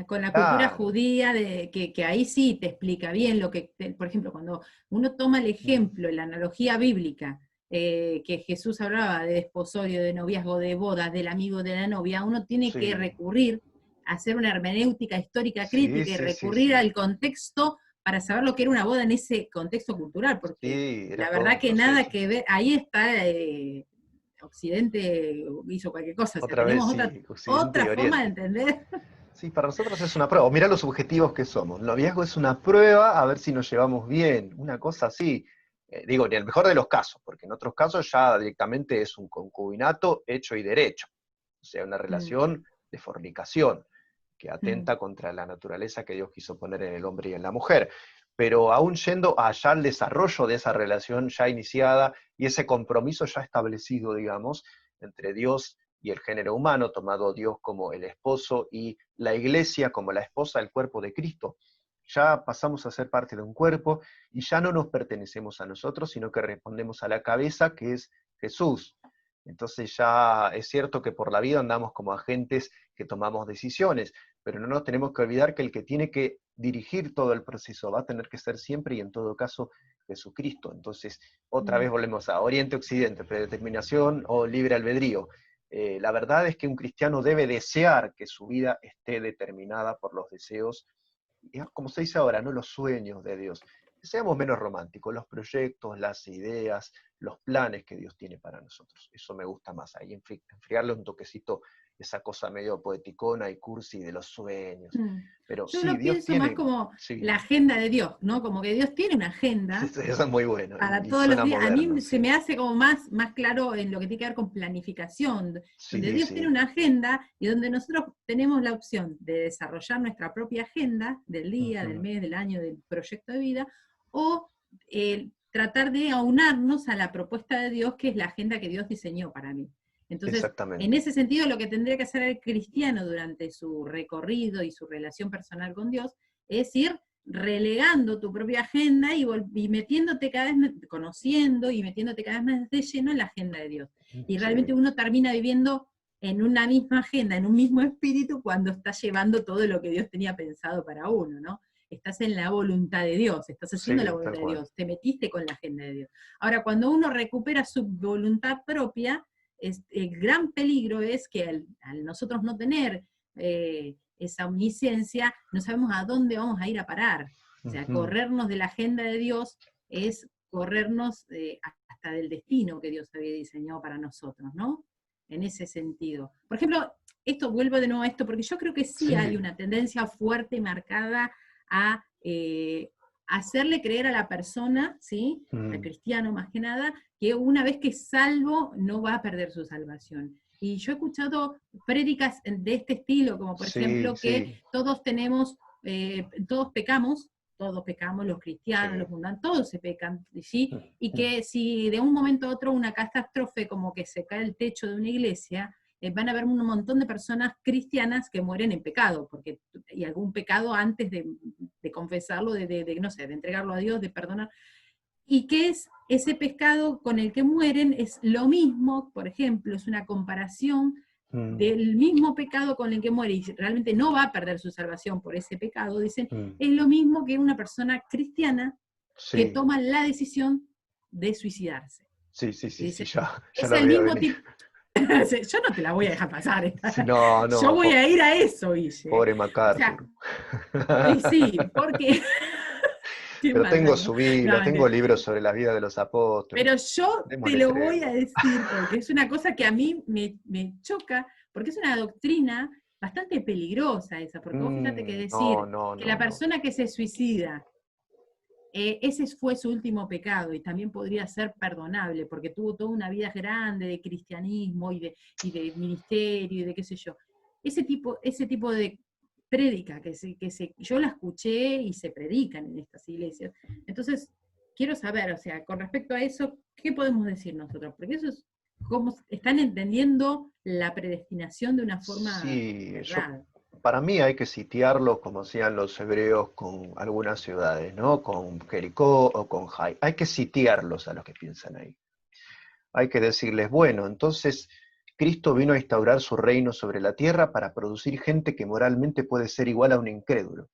con la cultura claro. judía, que ahí sí te explica bien lo que, por ejemplo, cuando uno toma el Mm, ejemplo, la analogía bíblica que Jesús hablaba de desposorio, de noviazgo, de bodas, del amigo de la novia, uno tiene que Sí, recurrir a hacer una hermenéutica histórica sí, crítica y sí, sí, recurrir sí. al contexto para saber lo que era una boda en ese contexto cultural, porque Sí, la era todo verdad un que nada proceso. que ver, ahí está, Occidente hizo cualquier cosa, o sea, Otra vez tenemos sí, Occidente y otra forma de Oriente. entender. Sí, para nosotros es una prueba. Mirá los objetivos que somos. El noviazgo es una prueba a ver si nos llevamos bien. Una cosa así. Digo, en el mejor de los casos, porque en otros casos ya directamente es un concubinato hecho y derecho. O sea, una Mm, relación de fornicación que mm, atenta contra la naturaleza que Dios quiso poner en el hombre y en la mujer. Pero aún yendo allá al desarrollo de esa relación ya iniciada y ese compromiso ya establecido, digamos, entre Dios y el género humano, tomado Dios como el esposo y la iglesia como la esposa del cuerpo de Cristo, ya pasamos a ser parte de un cuerpo y ya no nos pertenecemos a nosotros, sino que respondemos a la cabeza, que es Jesús. Entonces ya es cierto que por la vida andamos como agentes que tomamos decisiones, pero no nos tenemos que olvidar que el que tiene que dirigir todo el proceso va a tener que ser siempre y en todo caso Jesucristo. Entonces, otra mm. vez volvemos a Oriente-Occidente, predeterminación o libre albedrío. La verdad es que un cristiano debe desear que su vida esté determinada por los deseos, como se dice ahora, no los sueños de Dios. Que seamos menos románticos, los proyectos, las ideas, los planes que Dios tiene para nosotros. Eso me gusta más, ahí enfriarle un toquecito esa cosa medio poeticona y cursi de los sueños. Mm. Pero Yo sí, lo Dios pienso más tiene, como sí, la agenda de Dios, ¿no? Como que Dios tiene una agenda eso es muy bueno para y todos los suena días. A moderno, mí se sí. me hace como más claro en lo que tiene que ver con planificación, donde Sí, Dios tiene sí. una agenda y donde nosotros tenemos la opción de desarrollar nuestra propia agenda del día, del Ujú. mes, del año, del proyecto de vida, o tratar de aunarnos a la propuesta de Dios, que es la agenda que Dios diseñó para mí. Entonces, en Exactamente. ese sentido, lo que tendría que hacer el cristiano durante su recorrido y su relación personal con Dios es ir relegando tu propia agenda y metiéndote cada vez, conociendo y metiéndote cada vez más de lleno en la agenda de Dios. Y realmente Sí, uno termina viviendo en una misma agenda, en un mismo espíritu, cuando está llevando todo lo que Dios tenía pensado para uno, ¿no? Estás en la voluntad de Dios, estás haciendo la sí, tal voluntad de cual. Dios, te metiste con la agenda de Dios. Ahora, cuando uno recupera su voluntad propia, el gran peligro es que al nosotros no tener esa omnisciencia, no sabemos a dónde vamos a ir a parar. O sea, Ujú. corrernos de la agenda de Dios es corrernos hasta del destino que Dios había diseñado para nosotros, ¿no? En ese sentido. Por ejemplo, esto, vuelvo de nuevo a esto, porque yo creo que sí hay Sí. una tendencia fuerte y marcada a hacerle creer a la persona, ¿sí? Al Mm. cristiano más que nada, que una vez que es salvo no va a perder su salvación. Y yo he escuchado prédicas de este estilo, como por Sí, ejemplo que sí, todos tenemos, todos pecamos, los cristianos, sí. los mundanos, todos se pecan, ¿sí? Y Mm. que si de un momento a otro una catástrofe como que se cae el techo de una iglesia, van a haber un montón de personas cristianas que mueren en pecado, porque, y algún pecado antes de confesarlo, no sé, de entregarlo a Dios, de perdonar. ¿Y qué es ese pecado con el que mueren? Es lo mismo, por ejemplo, es una comparación Mm. del mismo pecado con el que muere y realmente no va a perder su salvación por ese pecado, dicen, Mm. es lo mismo que una persona cristiana que Sí, toma la decisión de suicidarse. sí, sí, sí, Y sí, dice, ya es lo el veía mismo venir. tipo, yo no te la voy a dejar pasar, Sí, no, yo no, voy a ir a eso, Guille. pobre O sea, MacArthur. y sí, porque, qué Pero maldad, tengo ¿no? su No, Biblia, tengo mentira. libros sobre la vida de los apóstoles. Pero yo te Démosle lo voy a tregua. decir porque es una cosa que a mí me choca, porque es una doctrina bastante peligrosa esa, porque vos fíjate que No, decir no, que no, la no. persona que se suicida, ese fue su último pecado y también podría ser perdonable, porque tuvo toda una vida grande de cristianismo y de ministerio y de qué sé yo. Ese tipo de prédica yo la escuché y se predican en estas iglesias. Entonces, quiero saber, o sea, con respecto a eso, ¿qué podemos decir nosotros? Porque eso es cómo están entendiendo la predestinación de una forma Sí, errada. para mí hay que sitiarlo como hacían los hebreos con algunas ciudades, ¿no? Con Jericó o con Jai. Hay que sitiarlos a los que piensan ahí. Hay que decirles, bueno, entonces Cristo vino a instaurar su reino sobre la tierra para producir gente que moralmente puede ser igual a un incrédulo,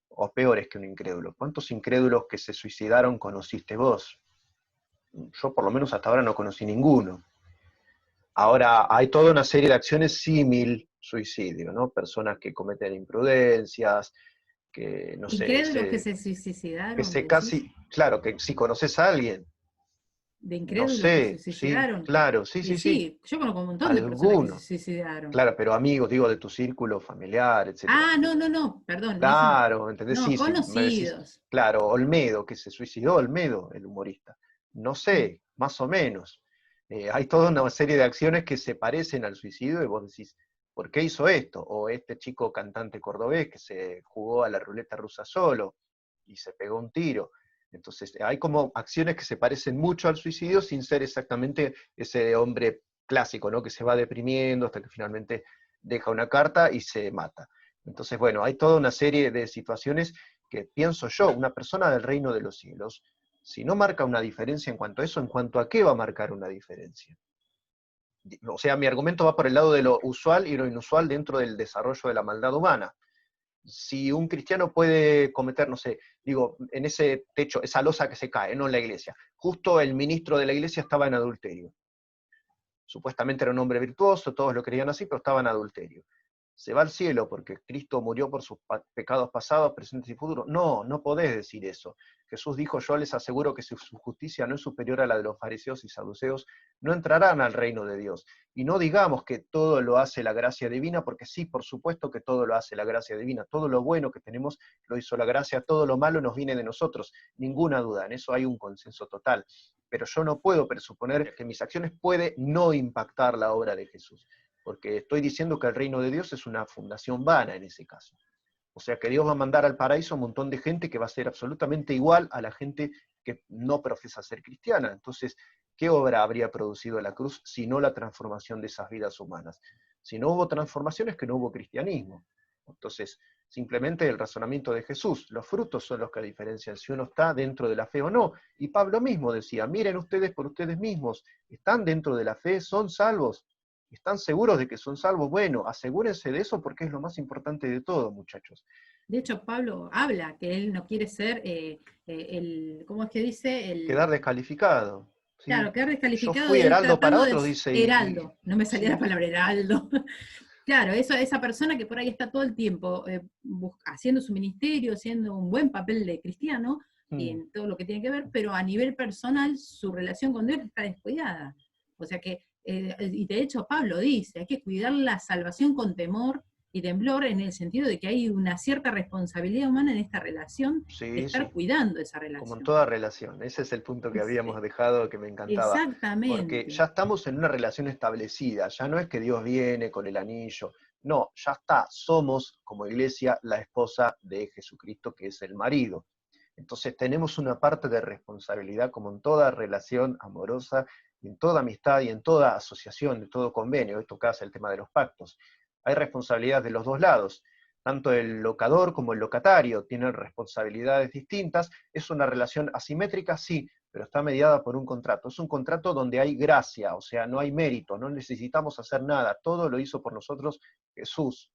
o peores que un incrédulo. ¿Cuántos incrédulos que se suicidaron conociste vos? yo por lo menos hasta ahora no conocí ninguno. Ahora, hay toda una serie de acciones símil suicidio, ¿no? Personas que cometen imprudencias, que, no sé, Incrédulos que se suicidaron, decís. claro, que si conoces a alguien, De no incrédulos que se sé, sí, suicidaron. claro, sí, Y sí, sí, sí, yo conozco un montón de personas que se alguno, suicidaron. claro, pero amigos, digo, de tu círculo familiar, etcétera. Ah, no, no, no, perdón, dije, Claro, ¿entendés? no, Sí, sí, me decís, conocidos. claro, Olmedo, que se suicidó Olmedo, el humorista. No Mm. sé, más o menos. Hay toda una serie de acciones que se parecen al suicidio y vos decís, ¿por qué hizo esto? O este chico cantante cordobés que se jugó a la ruleta rusa solo y se pegó un tiro. Entonces, hay como acciones que se parecen mucho al suicidio sin ser exactamente ese hombre clásico, ¿no? Que se va deprimiendo hasta que finalmente deja una carta y se mata. Entonces, bueno, hay toda una serie de situaciones que pienso yo, una persona del reino de los cielos, si no marca una diferencia en cuanto a eso, ¿en cuanto a qué va a marcar una diferencia? O sea, mi argumento va por el lado de lo usual y lo inusual dentro del desarrollo de la maldad humana. Si un cristiano puede cometer, no sé, digo, en ese techo, esa losa que se cae, no en la iglesia, justo el ministro de la iglesia estaba en adulterio. Supuestamente era un hombre virtuoso, todos lo creían así, pero estaba en adulterio. ¿Se va al cielo porque Cristo murió por sus pecados pasados, presentes y futuros? No, no podés decir eso. Jesús dijo, yo les aseguro que si su justicia no es superior a la de los fariseos y saduceos, no entrarán al reino de Dios. Y no digamos que todo lo hace la gracia divina, porque sí, por supuesto que todo lo hace la gracia divina. Todo lo bueno que tenemos lo hizo la gracia, todo lo malo nos viene de nosotros. Ninguna duda, en eso hay un consenso total. Pero yo no puedo presuponer que mis acciones puede no impactar la obra de Jesús, porque estoy diciendo que el reino de Dios es una fundación vana en ese caso. O sea que Dios va a mandar al paraíso a un montón de gente que va a ser absolutamente igual a la gente que no profesa ser cristiana. Entonces, ¿qué obra habría producido la cruz si no la transformación de esas vidas humanas? Si no hubo transformación es que no hubo cristianismo. Entonces, simplemente el razonamiento de Jesús, los frutos son los que diferencian si uno está dentro de la fe o no. Y Pablo mismo decía, miren ustedes por ustedes mismos, ¿están dentro de la fe? ¿Son salvos? ¿Están seguros de que son salvos? Bueno, asegúrense de eso porque es lo más importante de todo, muchachos. De hecho, Pablo habla que él no quiere ser ¿cómo es que dice? Quedar descalificado. ¿Sí? Claro, quedar Yo descalificado fui de él heraldo para tratando de otros, dice, heraldo, no me salía la sí, palabra heraldo. Claro, esa persona que por ahí está todo el tiempo haciendo su ministerio, haciendo un buen papel de cristiano, y mm, en todo lo que tiene que ver, pero a nivel personal su relación con Dios está descuidada. O sea que, y de hecho Pablo dice, hay que cuidar la salvación con temor y temblor en el sentido de que hay una cierta responsabilidad humana en esta relación de sí, estar sí, cuidando esa como en relación. toda relación. Ese es el punto que habíamos dejado que me encantaba. Porque Exactamente. ya estamos en una relación establecida, ya no es que Dios viene con el anillo, no, ya está, somos como iglesia la esposa de Jesucristo, que es el marido. Entonces tenemos una parte de responsabilidad como en toda relación amorosa, en toda amistad y en toda asociación, de todo convenio. Esto casa el tema de los pactos. Hay responsabilidades de los dos lados. Tanto el locador como el locatario tienen responsabilidades distintas. ¿Es una relación asimétrica? Sí, pero está mediada por un contrato. Es un contrato donde hay gracia, o sea, no hay mérito, no necesitamos hacer nada. Todo lo hizo por nosotros Jesús.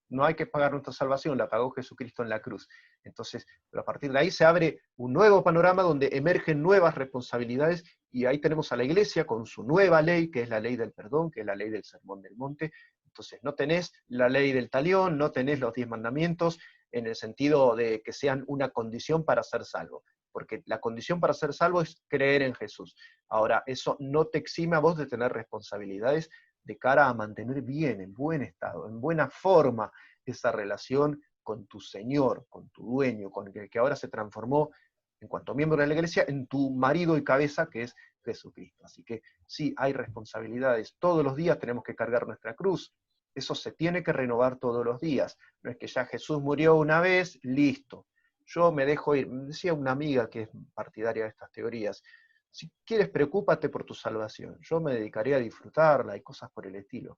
No hay que pagar nuestra salvación, la pagó Jesucristo en la cruz. Entonces, pero a partir de ahí se abre un nuevo panorama donde emergen nuevas responsabilidades y ahí tenemos a la iglesia con su nueva ley, que es la ley del perdón, que es la ley del sermón del monte. Entonces, no tenés la ley del talión, no tenés los 10 mandamientos en el sentido de que sean una condición para ser salvo, porque la condición para ser salvo es creer en Jesús. Ahora, eso no te exime a vos de tener responsabilidades de cara a mantener bien, en buen estado, en buena forma, esa relación con tu Señor, con tu dueño, con el que ahora se transformó en cuanto miembro de la iglesia, en tu marido y cabeza, que es Jesucristo. Así que sí, hay responsabilidades. Todos los días tenemos que cargar nuestra cruz. Eso se tiene que renovar todos los días. No es que ya Jesús murió una vez, listo. Yo me dejo ir. Me decía una amiga que es partidaria de estas teorías, si quieres, preocúpate por tu salvación. Yo me dedicaría a disfrutarla y cosas por el estilo.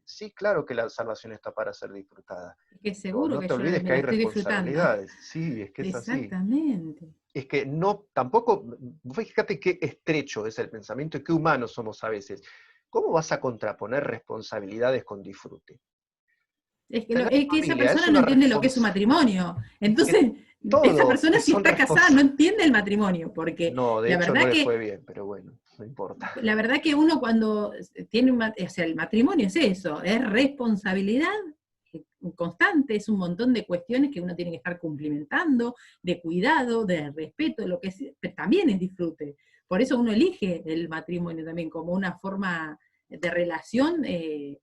Sí, claro que la salvación está para ser disfrutada, Que pero seguro no que te yo olvides me que la hay estoy disfrutando. responsabilidades. Sí, es que es así. Exactamente. Es que no, tampoco, fíjate qué estrecho es el pensamiento y qué humanos somos a veces. ¿Cómo vas a contraponer responsabilidades con disfrute? Es que, Tener es que esa familia es persona no una entiende lo que es su responsabilidad. matrimonio. Es que Entonces, esa Todos persona si son está casada no responsables. entiende el matrimonio, porque No, de la hecho no verdad le que fue bien, pero bueno, no importa. la verdad que uno cuando tiene o sea, el matrimonio es eso, es responsabilidad constante, es un montón de cuestiones que uno tiene que estar cumplimentando, de cuidado, de respeto, lo que es, pero también es disfrute. Por eso uno elige el matrimonio también como una forma de relación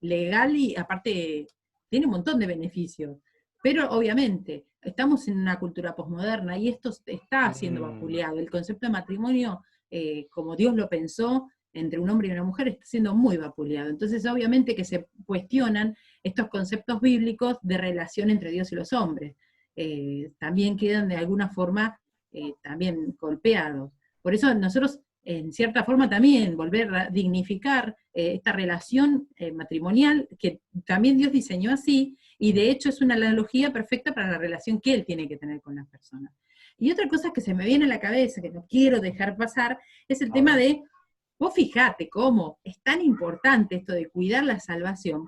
legal y aparte tiene un montón de beneficios. Pero obviamente, estamos en una cultura posmoderna y esto está siendo Mm, vapuleado. El concepto de matrimonio, como Dios lo pensó, entre un hombre y una mujer, está siendo muy vapuleado. Entonces, obviamente que se cuestionan estos conceptos bíblicos de relación entre Dios y los hombres. También quedan de alguna forma también golpeados. Por eso nosotros, en cierta forma, también volver a dignificar esta relación matrimonial que también Dios diseñó así, y de hecho es una analogía perfecta para la relación que Él tiene que tener con las personas. Y otra cosa que se me viene a la cabeza, que no quiero dejar pasar, es el a tema ver. de, vos fijate cómo es tan importante esto de cuidar la salvación,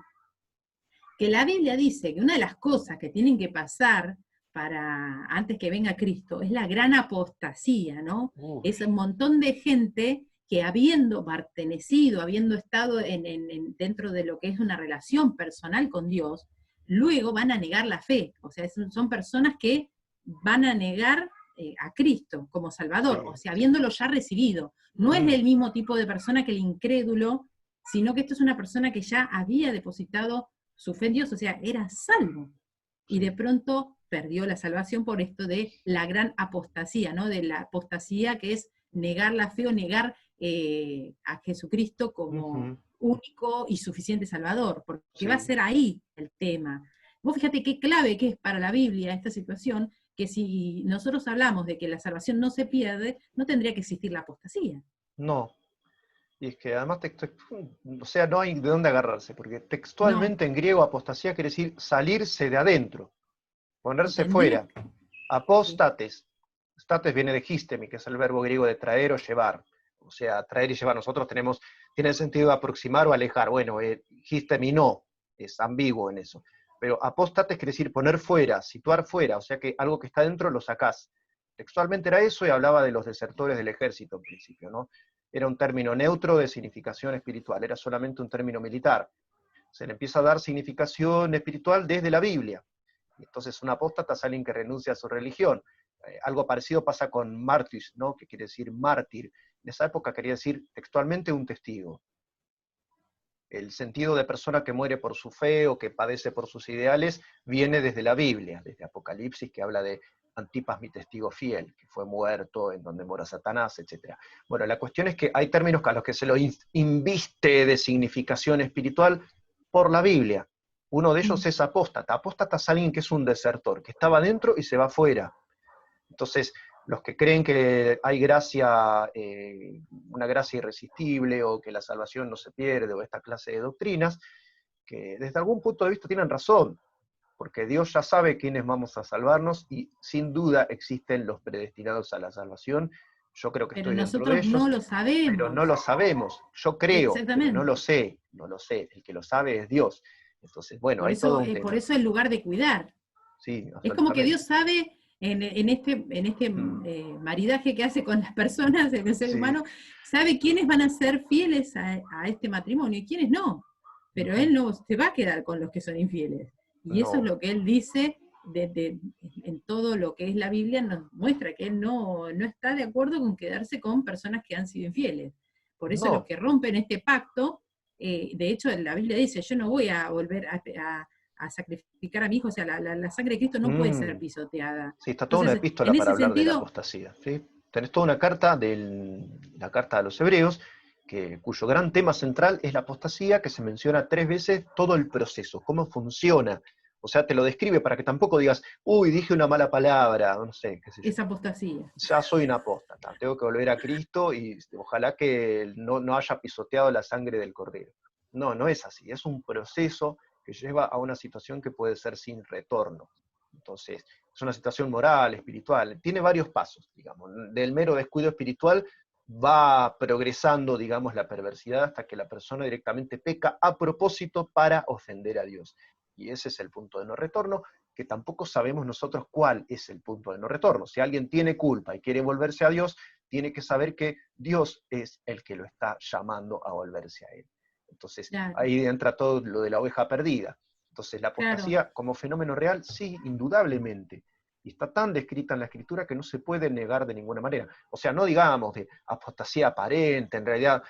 que la Biblia dice que una de las cosas que tienen que pasar para antes que venga Cristo es la gran apostasía, ¿no? Uy, Es un montón de gente que habiendo pertenecido, habiendo estado dentro de lo que es una relación personal con Dios, luego van a negar la fe. O sea, son personas que van a negar a Cristo como Salvador, o sí. sea, habiéndolo ya recibido. No es Mm, el mismo tipo de persona que el incrédulo, sino que esto es una persona que ya había depositado su fe en Dios, o sea, era salvo. Y de sí. pronto perdió la salvación por esto de la gran apostasía, ¿no? De la apostasía que es negar la fe o negar a Jesucristo como Ujú, único y suficiente Salvador, porque va a sí. ser ahí el tema. Vos fíjate qué clave que es para la Biblia esta situación, que si nosotros hablamos de que la salvación no se pierde, no tendría que existir la apostasía. No. Y es que además, o sea, no hay de dónde agarrarse, porque No, textualmente en griego apostasía quiere decir salirse de adentro, y ponerse tendría, fuera. sí, Apóstates. States viene de histemi, que es el verbo griego de traer o llevar. O sea, traer y llevar. Nosotros tenemos, tiene el sentido de aproximar o alejar. Bueno, histemi no, es ambiguo en eso. Pero apóstates quiere decir poner fuera, situar fuera, o sea que algo que está dentro lo sacás. Textualmente era eso y hablaba de los desertores del ejército en principio, ¿no? Era un término neutro de significación espiritual, era solamente un término militar. Se le empieza a dar significación espiritual desde la Biblia. Entonces, un apóstata es alguien que renuncia a su religión. Algo parecido pasa con martis, ¿no? Que quiere decir mártir. En esa época quería decir textualmente un testigo. El sentido de persona que muere por su fe o que padece por sus ideales viene desde la Biblia, desde Apocalipsis, que habla de Antipas, mi testigo fiel, que fue muerto, en donde mora Satanás, etc. Bueno, la cuestión es que hay términos a los que se lo inviste de significación espiritual por la Biblia. Uno de ellos mm, es apóstata. Apóstata es alguien que es un desertor, que estaba dentro y se va afuera. Entonces, los que creen que hay gracia, una gracia irresistible, o que la salvación no se pierde, o esta clase de doctrinas, que desde algún punto de vista tienen razón, porque Dios ya sabe quiénes vamos a salvarnos y sin duda existen los predestinados a la salvación. Yo creo que pero estoy dentro de nosotros no ellos, lo pero no sabemos, lo sabemos. Yo creo, pero no lo exactamente. sé, no lo sé. El que lo sabe es Dios. Entonces, bueno, hay todo un Por tema. eso el lugar de cuidar. Sí, Es como que absolutamente. Dios sabe en este Mm, maridaje que hace con las personas, en el ser sí. humano, sabe quiénes van a ser fieles a este matrimonio y quiénes no. Pero Ujú. Él no se va a quedar con los que son infieles. Y eso es No, lo que Él dice en todo lo que es la Biblia, nos muestra que Él no está de acuerdo con quedarse con personas que han sido infieles. Por eso los no. que rompen este pacto, de hecho la Biblia dice, yo no voy a volver a sacrificar a mi hijo, o sea, la sangre de Cristo no puede ser Mm. pisoteada. Sí, está toda una Entonces, epístola en para ese hablar de la sentido, apostasía, ¿sí? Tenés toda una carta, la carta a los hebreos, cuyo gran tema central es la apostasía, que se menciona 3 veces todo el proceso, cómo funciona. O sea, te lo describe para que tampoco digas, uy, dije una mala palabra, no sé, qué sé yo. es apostasía. Ya soy un apóstata, tengo que volver a Cristo y ojalá que no haya pisoteado la sangre del cordero. No, no es así, es un proceso que lleva a una situación que puede ser sin retorno. Entonces, es una situación moral, espiritual, tiene varios pasos, digamos. Del mero descuido espiritual va progresando, digamos, la perversidad hasta que la persona directamente peca a propósito para ofender a Dios. Y ese es el punto de no retorno, que tampoco sabemos nosotros cuál es el punto de no retorno. Si alguien tiene culpa y quiere volverse a Dios, tiene que saber que Dios es el que lo está llamando a volverse a Él. Entonces, Claro, ahí entra todo lo de la oveja perdida. Entonces, la claro. apostasía como fenómeno real, sí, indudablemente. Y está tan descrita en la Escritura que no se puede negar de ninguna manera. O sea, no digamos de apostasía aparente, en realidad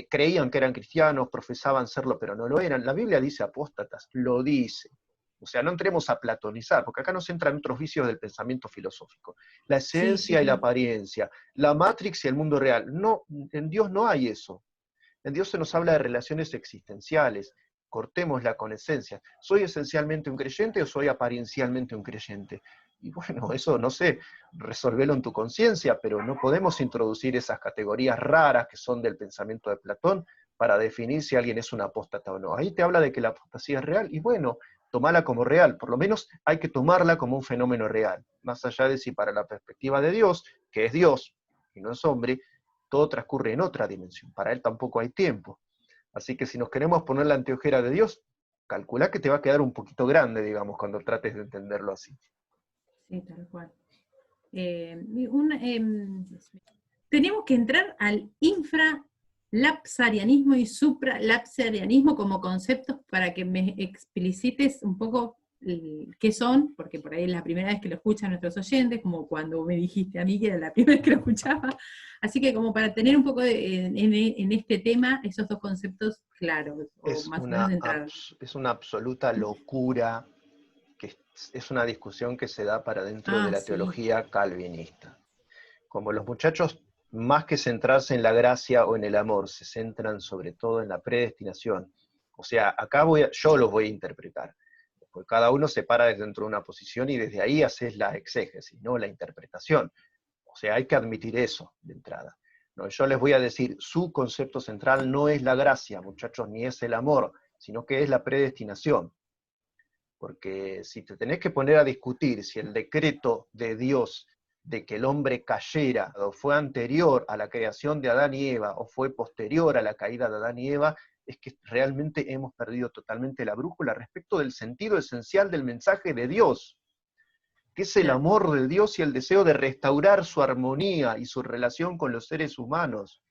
creían que eran cristianos, profesaban serlo, pero no lo eran. La Biblia dice apóstatas, lo dice. O sea, no entremos a platonizar, porque acá nos entran otros vicios del pensamiento filosófico. La Sí, sí, esencia y la sí. apariencia, la Matrix y el mundo real. No, en Dios no hay eso. En Dios se nos habla de relaciones existenciales. Cortémosla con esencia. ¿Soy esencialmente un creyente o soy apariencialmente un creyente? Y bueno, eso no sé, resolvelo en tu conciencia, pero no podemos introducir esas categorías raras que son del pensamiento de Platón para definir si alguien es un apóstata o no. Ahí te habla de que la apostasía es real, y bueno, tomala como real, por lo menos hay que tomarla como un fenómeno real, más allá de si para la perspectiva de Dios, que es Dios y no es hombre, todo transcurre en otra dimensión, para Él tampoco hay tiempo. Así que si nos queremos poner la anteojera de Dios, calculá que te va a quedar un poquito grande, digamos, cuando trates de entenderlo así. Sí, tal cual. Y tenemos que entrar al infralapsarianismo y supralapsarianismo como conceptos para que me explicites un poco qué son, porque por ahí es la primera vez que lo escuchan nuestros oyentes, como cuando me dijiste a mí que era la primera vez que lo escuchaba. Así que como para tener un poco en este tema esos dos conceptos claros, o más o menos de entrada. Es una absoluta locura, que es una discusión que se da para dentro de Ah, la sí. teología calvinista. Como los muchachos, más que centrarse en la gracia o en el amor, se centran sobre todo en la predestinación. O sea, acá yo los voy a interpretar. Porque cada uno se para dentro de una posición y desde ahí haces la exégesis, ¿no? La interpretación. O sea, hay que admitir eso de entrada. ¿No? Yo les voy a decir, su concepto central no es la gracia, muchachos, ni es el amor, sino que es la predestinación. Porque si te tenés que poner a discutir si el decreto de Dios de que el hombre cayera o fue anterior a la creación de Adán y Eva o fue posterior a la caída de Adán y Eva, es que realmente hemos perdido totalmente la brújula respecto del sentido esencial del mensaje de Dios, que es el Claro. amor de Dios y el deseo de restaurar su armonía y su relación con los seres humanos.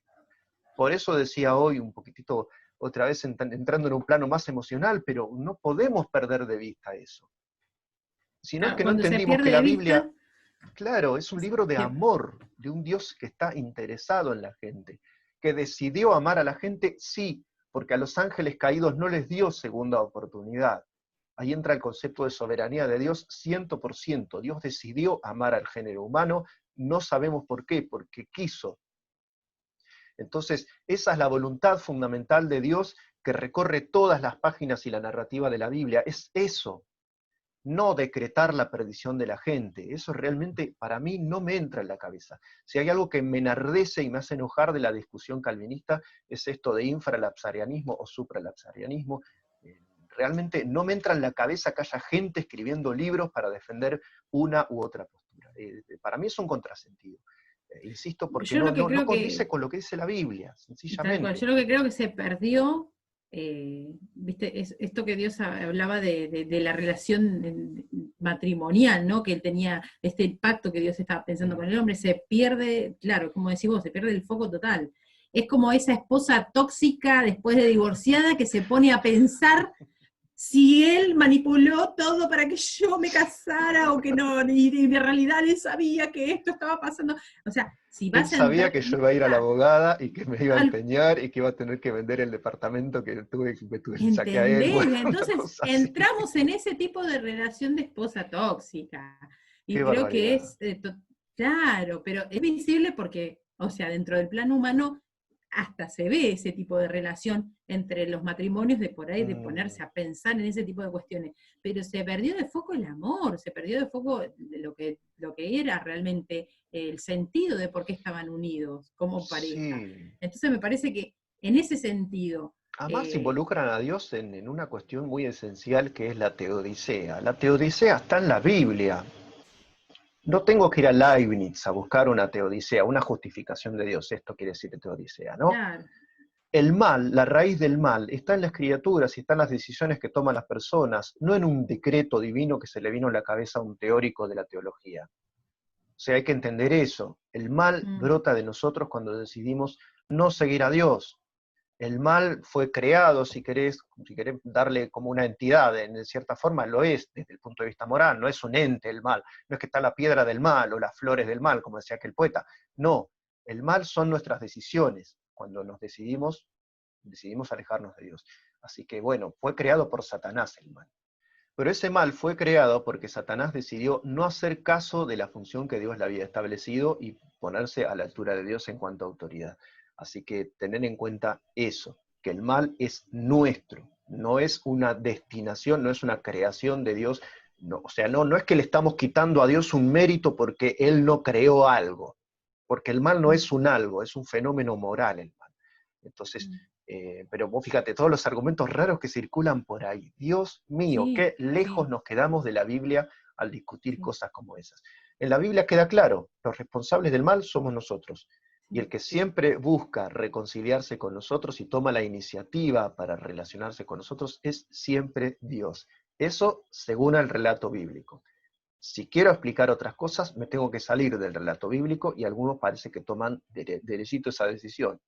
Por eso decía hoy un poquitito, otra vez entrando en un plano más emocional, pero no podemos perder de vista eso. Si no es Claro, que no cuando se entendimos pierde que de la Biblia, vista, claro, es un libro de se- amor, de un Dios que está interesado en la gente, que decidió amar a la gente, sí, porque a los ángeles caídos no les dio segunda oportunidad. Ahí entra el concepto de soberanía de Dios 100%. Dios decidió amar al género humano, no sabemos por qué, porque quiso. Entonces, esa es la voluntad fundamental de Dios que recorre todas las páginas y la narrativa de la Biblia. Es eso, no decretar la perdición de la gente. Eso realmente para mí no me entra en la cabeza. Si hay algo que me enardece y me hace enojar de la discusión calvinista, es esto de infralapsarianismo o supralapsarianismo. Realmente no me entra en la cabeza que haya gente escribiendo libros para defender una u otra postura. Para mí es un contrasentido. Insisto, porque yo lo que no creo condice que, con lo que dice la Biblia, tal cual, sencillamente. yo lo que creo que se perdió, viste, es esto que Dios hablaba de la relación matrimonial, ¿no? Que él tenía, este pacto que Dios estaba pensando con Mm. el hombre, se pierde, claro, como decís vos, se pierde el foco total. Es como esa esposa tóxica después de divorciada que se pone a pensar si él manipuló todo para que yo me casara o que no, y en realidad él sabía que esto estaba pasando. O sea, si Él vas a sabía entrar que en yo iba a ir a la esa, abogada y que me iba a al, empeñar y que iba a tener que vender el departamento le saqué a él, ¿entendés? bueno, una Entonces cosa así. entramos en ese tipo de relación de esposa tóxica. Y Qué creo que barbaridad. es, claro, pero es visible porque, o sea, dentro del plano humano hasta se ve ese tipo de relación entre los matrimonios de por ahí, de Mm, ponerse a pensar en ese tipo de cuestiones. Pero se perdió de foco el amor, se perdió de foco lo que era realmente el sentido de por qué estaban unidos como pareja. sí. Entonces me parece que en ese sentido, Además eh, involucran a Dios en una cuestión muy esencial que es la teodicea. La teodicea está en la Biblia. No tengo que ir a Leibniz a buscar una teodicea, una justificación de Dios. Esto quiere decir teodicea, ¿no? claro, el mal, la raíz del mal, está en las criaturas y está en las decisiones que toman las personas, no en un decreto divino que se le vino a la cabeza a un teórico de la teología. O sea, hay que entender eso. El mal brota de nosotros cuando decidimos no seguir a Dios. El mal fue creado, si querés darle como una entidad, en cierta forma lo es desde el punto de vista moral, no es un ente el mal, no es que está la piedra del mal o las flores del mal, como decía aquel poeta, no, el mal son nuestras decisiones, cuando nos decidimos alejarnos de Dios. Así que bueno, fue creado por Satanás el mal. Pero ese mal fue creado porque Satanás decidió no hacer caso de la función que Dios le había establecido y ponerse a la altura de Dios en cuanto a autoridad. Así que tener en cuenta eso, que el mal es nuestro, no es una destinación, no es una creación de Dios. No, o sea, no es que le estamos quitando a Dios un mérito porque Él no creó algo, porque el mal no es un algo, es un fenómeno moral el mal. Entonces, pero vos fíjate, todos los argumentos raros que circulan por ahí. Dios mío, Sí, qué lejos sí, nos quedamos de la Biblia al discutir cosas como esas. En la Biblia queda claro, los responsables del mal somos nosotros. Y el sí. que siempre busca reconciliarse con nosotros y toma la iniciativa para relacionarse con nosotros es siempre Dios. Eso según el relato bíblico. Si quiero explicar otras cosas, me tengo que salir del relato bíblico y algunos parece que toman derechito esa decisión.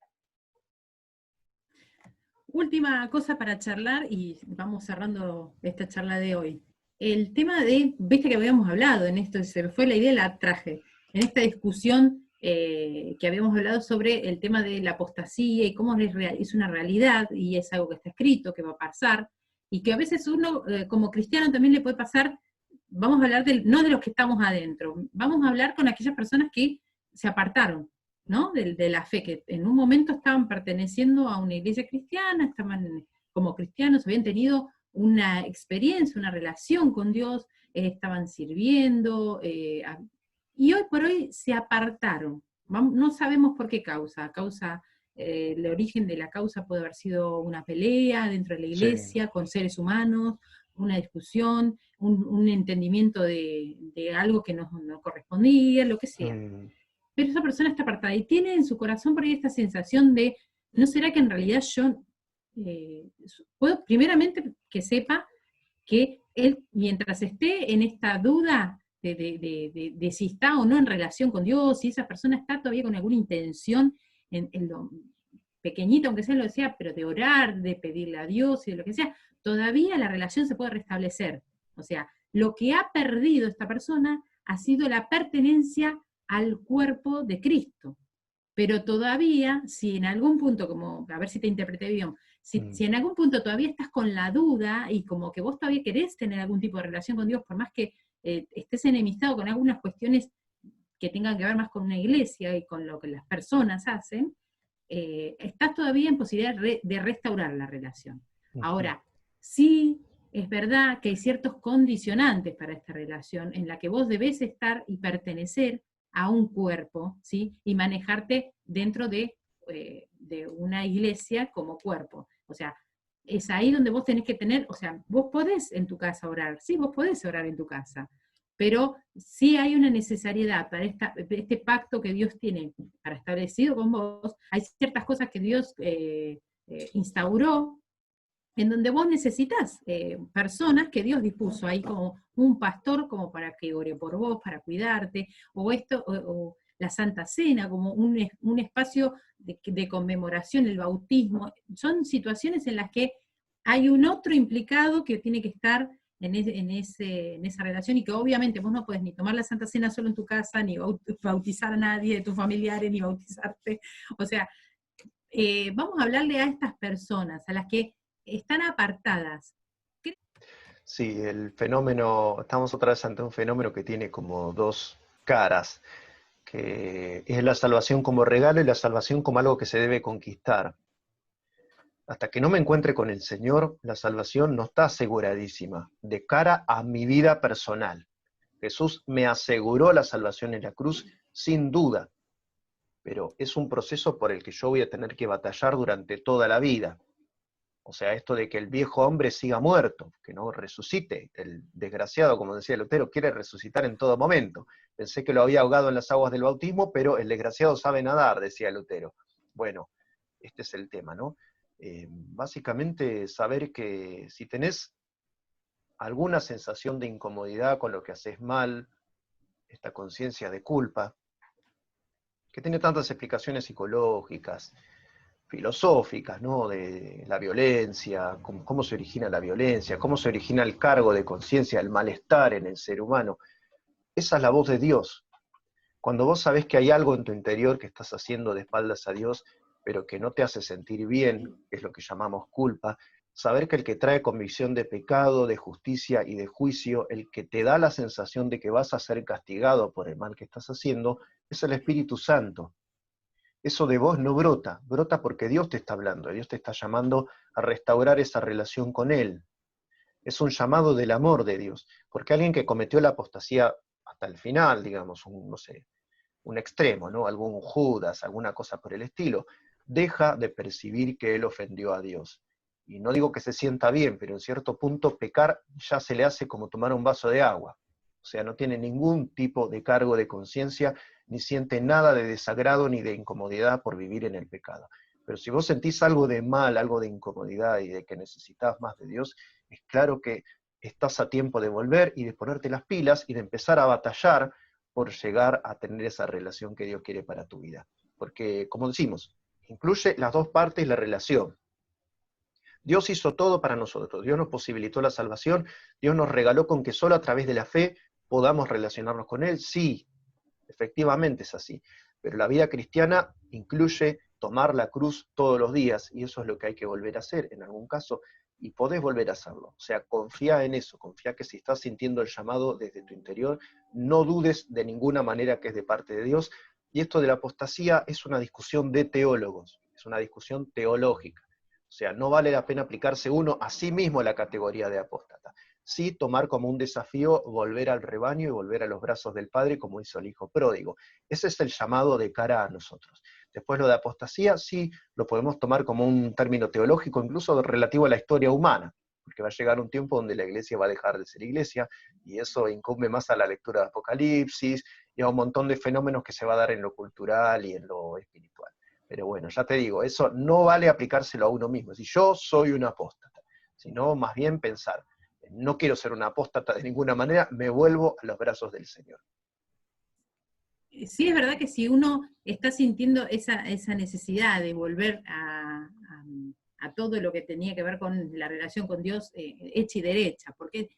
Última cosa para charlar y vamos cerrando esta charla de hoy. El tema de, viste que habíamos hablado en esto, se me fue la idea, la traje, en esta discusión que habíamos hablado sobre el tema de la apostasía y cómo es una realidad y es algo que está escrito, que va a pasar, y que a veces uno como cristiano también le puede pasar, vamos a hablar no de los que estamos adentro, vamos a hablar con aquellas personas que se apartaron, ¿no? De la fe, que en un momento estaban perteneciendo a una iglesia cristiana, estaban como cristianos, habían tenido una experiencia, una relación con Dios, estaban sirviendo, y hoy por hoy se apartaron. No sabemos por qué causa. El origen de la causa puede haber sido una pelea dentro de la Sí. iglesia con seres humanos, una discusión, un entendimiento de algo que no correspondía, lo que sea. Mm. Pero esa persona está apartada y tiene en su corazón por ahí esta sensación de, ¿no será que en realidad yo puedo, primeramente, que sepa que él, mientras esté en esta duda de si está o no en relación con Dios, si esa persona está todavía con alguna intención en lo pequeñito, aunque sea lo sea, pero de orar, de pedirle a Dios y de lo que sea, todavía la relación se puede restablecer. O sea, lo que ha perdido esta persona ha sido la pertenencia al cuerpo de Cristo. Pero todavía, si en algún punto, como, a ver si te interpreté bien, si en algún punto todavía estás con la duda y como que vos todavía querés tener algún tipo de relación con Dios, por más que estés enemistado con algunas cuestiones que tengan que ver más con una iglesia y con lo que las personas hacen, estás todavía en posibilidad de restaurar la relación. Ahora, sí es verdad que hay ciertos condicionantes para esta relación en la que vos debés estar y pertenecer a un cuerpo, ¿sí? Y manejarte dentro de una iglesia como cuerpo. O sea, es ahí donde vos tenés que tener, o sea, vos podés en tu casa orar, sí, vos podés orar en tu casa, pero sí hay una necesariedad para este pacto que Dios tiene para establecido con vos. Hay ciertas cosas que Dios instauró en donde vos necesitas personas que Dios dispuso ahí como un pastor como para que ore por vos, para cuidarte, o la Santa Cena como un espacio de conmemoración, el bautismo. Son situaciones en las que hay un otro implicado que tiene que estar en esa relación y que obviamente vos no podés ni tomar la Santa Cena solo en tu casa, ni bautizar a nadie de tus familiares, ni bautizarte. O sea, vamos a hablarle a estas personas, a las que están apartadas. Sí, el fenómeno, estamos otra vez ante un fenómeno que tiene como dos caras, que es la salvación como regalo y la salvación como algo que se debe conquistar. Hasta que no me encuentre con el Señor, la salvación no está aseguradísima de cara a mi vida personal. Jesús me aseguró la salvación en la cruz sin duda, pero es un proceso por el que yo voy a tener que batallar durante toda la vida. O sea, esto de que el viejo hombre siga muerto, que no resucite. El desgraciado, como decía Lutero, quiere resucitar en todo momento. Pensé que lo había ahogado en las aguas del bautismo, pero el desgraciado sabe nadar, decía Lutero. Bueno, este es el tema, ¿no? Básicamente saber que si tenés alguna sensación de incomodidad con lo que haces mal, esta conciencia de culpa, que tiene tantas explicaciones psicológicas, filosóficas, ¿no? De la violencia, cómo se origina la violencia, cómo se origina el cargo de conciencia, el malestar en el ser humano. Esa es la voz de Dios. Cuando vos sabés que hay algo en tu interior que estás haciendo de espaldas a Dios, pero que no te hace sentir bien, que es lo que llamamos culpa, saber que el que trae convicción de pecado, de justicia y de juicio, el que te da la sensación de que vas a ser castigado por el mal que estás haciendo, es el Espíritu Santo. Eso de vos no brota, brota porque Dios te está hablando, Dios te está llamando a restaurar esa relación con Él. Es un llamado del amor de Dios, porque alguien que cometió la apostasía hasta el final, digamos, no sé, un extremo, ¿no? Algún Judas, alguna cosa por el estilo, deja de percibir que él ofendió a Dios. Y no digo que se sienta bien, pero en cierto punto pecar ya se le hace como tomar un vaso de agua. O sea, no tiene ningún tipo de cargo de conciencia, ni siente nada de desagrado ni de incomodidad por vivir en el pecado. Pero si vos sentís algo de mal, algo de incomodidad y de que necesitas más de Dios, es claro que estás a tiempo de volver y de ponerte las pilas y de empezar a batallar por llegar a tener esa relación que Dios quiere para tu vida. Porque, como decimos, incluye las dos partes la relación. Dios hizo todo para nosotros, Dios nos posibilitó la salvación, Dios nos regaló con que solo a través de la fe podamos relacionarnos con Él. Sí, efectivamente es así, pero la vida cristiana incluye tomar la cruz todos los días, y eso es lo que hay que volver a hacer en algún caso, y podés volver a hacerlo. O sea, confía en eso, confía que si estás sintiendo el llamado desde tu interior, no dudes de ninguna manera que es de parte de Dios, y esto de la apostasía es una discusión de teólogos, es una discusión teológica. O sea, no vale la pena aplicarse uno a sí mismo a la categoría de apóstata. Sí tomar como un desafío volver al rebaño y volver a los brazos del Padre como hizo el Hijo pródigo. Ese es el llamado de cara a nosotros. Después lo de apostasía sí lo podemos tomar como un término teológico, incluso relativo a la historia humana, porque va a llegar un tiempo donde la iglesia va a dejar de ser iglesia, y eso incumbe más a la lectura de Apocalipsis y a un montón de fenómenos que se va a dar en lo cultural y en lo espiritual. Pero bueno, ya te digo, eso no vale aplicárselo a uno mismo, es decir, yo soy un apóstata, sino más bien pensar, no quiero ser un apóstata de ninguna manera, me vuelvo a los brazos del Señor. Sí, es verdad que si uno está sintiendo esa necesidad de volver a todo lo que tenía que ver con la relación con Dios, hecha y derecha, porque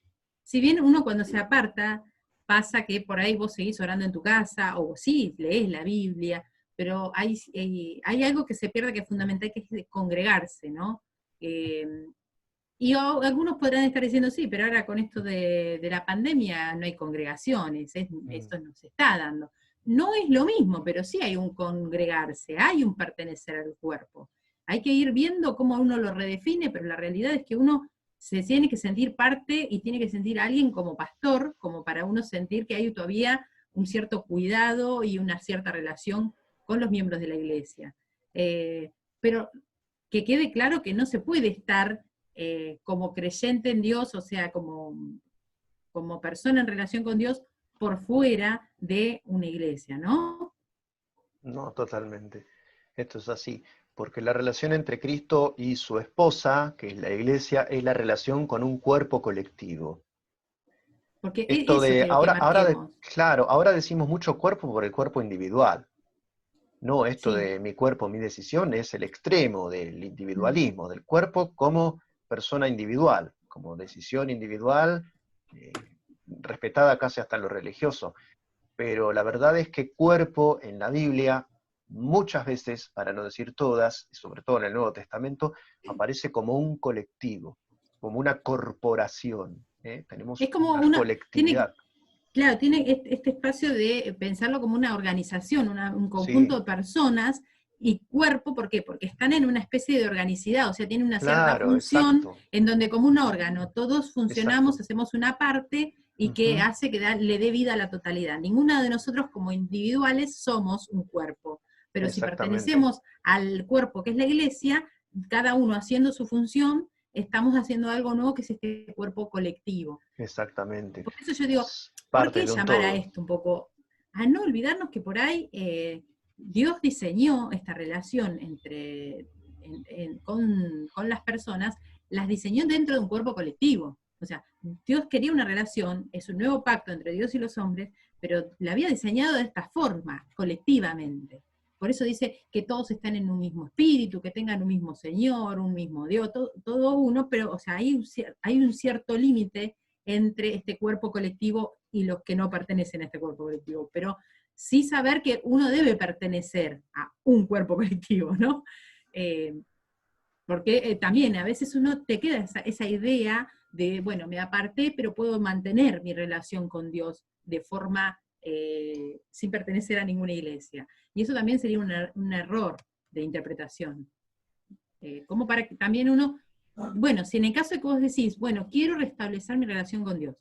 si bien uno cuando se aparta, pasa que por ahí vos seguís orando en tu casa, o sí, lees la Biblia, pero hay algo que se pierde que es fundamental, que es congregarse, ¿no? Y algunos podrán estar diciendo, sí, pero ahora con esto de la pandemia no hay congregaciones, esto no se está dando. No es lo mismo, pero sí hay un congregarse, hay un pertenecer al cuerpo. Hay que ir viendo cómo uno lo redefine, pero la realidad es que uno se tiene que sentir parte y tiene que sentir a alguien como pastor, como para uno sentir que hay todavía un cierto cuidado y una cierta relación con los miembros de la iglesia. Pero que quede claro que no se puede estar como creyente en Dios, o sea, como persona en relación con Dios, por fuera de una iglesia, ¿no? No, totalmente. Esto es así, porque la relación entre Cristo y su esposa, que es la iglesia, es la relación con un cuerpo colectivo. Porque Esto eso de, quiero que marquemos. claro, ahora decimos mucho cuerpo por el cuerpo individual. No, esto Sí. de mi cuerpo, mi decisión, es el extremo del Mm. individualismo, del cuerpo como persona individual, como decisión individual, respetada casi hasta lo religioso. Pero la verdad es que cuerpo en la Biblia, muchas veces, para no decir todas, y sobre todo en el Nuevo Testamento, aparece como un colectivo, como una corporación. Tenemos Es como una tiene, colectividad. claro, tiene este espacio de pensarlo como una organización, un conjunto Sí, de personas y cuerpo, ¿por qué? Porque están en una especie de organicidad, o sea, tienen una cierta claro, función exacto, en donde como un órgano, todos funcionamos, exacto. hacemos una parte y que Ujú, hace que le dé vida a la totalidad. Ninguno de nosotros como individuales somos un cuerpo, pero si exactamente, pertenecemos al cuerpo que es la iglesia, cada uno haciendo su función, estamos haciendo algo nuevo que es este cuerpo colectivo. exactamente. Por eso yo digo, Es ¿por parte qué de un llamar a todo. esto un poco? A no olvidarnos que por ahí Dios diseñó esta relación entre con las personas, las diseñó dentro de un cuerpo colectivo. O sea, Dios quería una relación, es un nuevo pacto entre Dios y los hombres, pero la había diseñado de esta forma, colectivamente. Por eso dice que todos están en un mismo espíritu, que tengan un mismo Señor, un mismo Dios, todo uno, pero o sea, hay un cierto límite entre este cuerpo colectivo y los que no pertenecen a este cuerpo colectivo. Pero sí saber que uno debe pertenecer a un cuerpo colectivo, ¿no? Porque también a veces uno te queda esa idea de, bueno, me aparté, pero puedo mantener mi relación con Dios de forma sin pertenecer a ninguna iglesia. Y eso también sería un error de interpretación. Como para que también uno, bueno, si en el caso de que vos decís, bueno, quiero restablecer mi relación con Dios,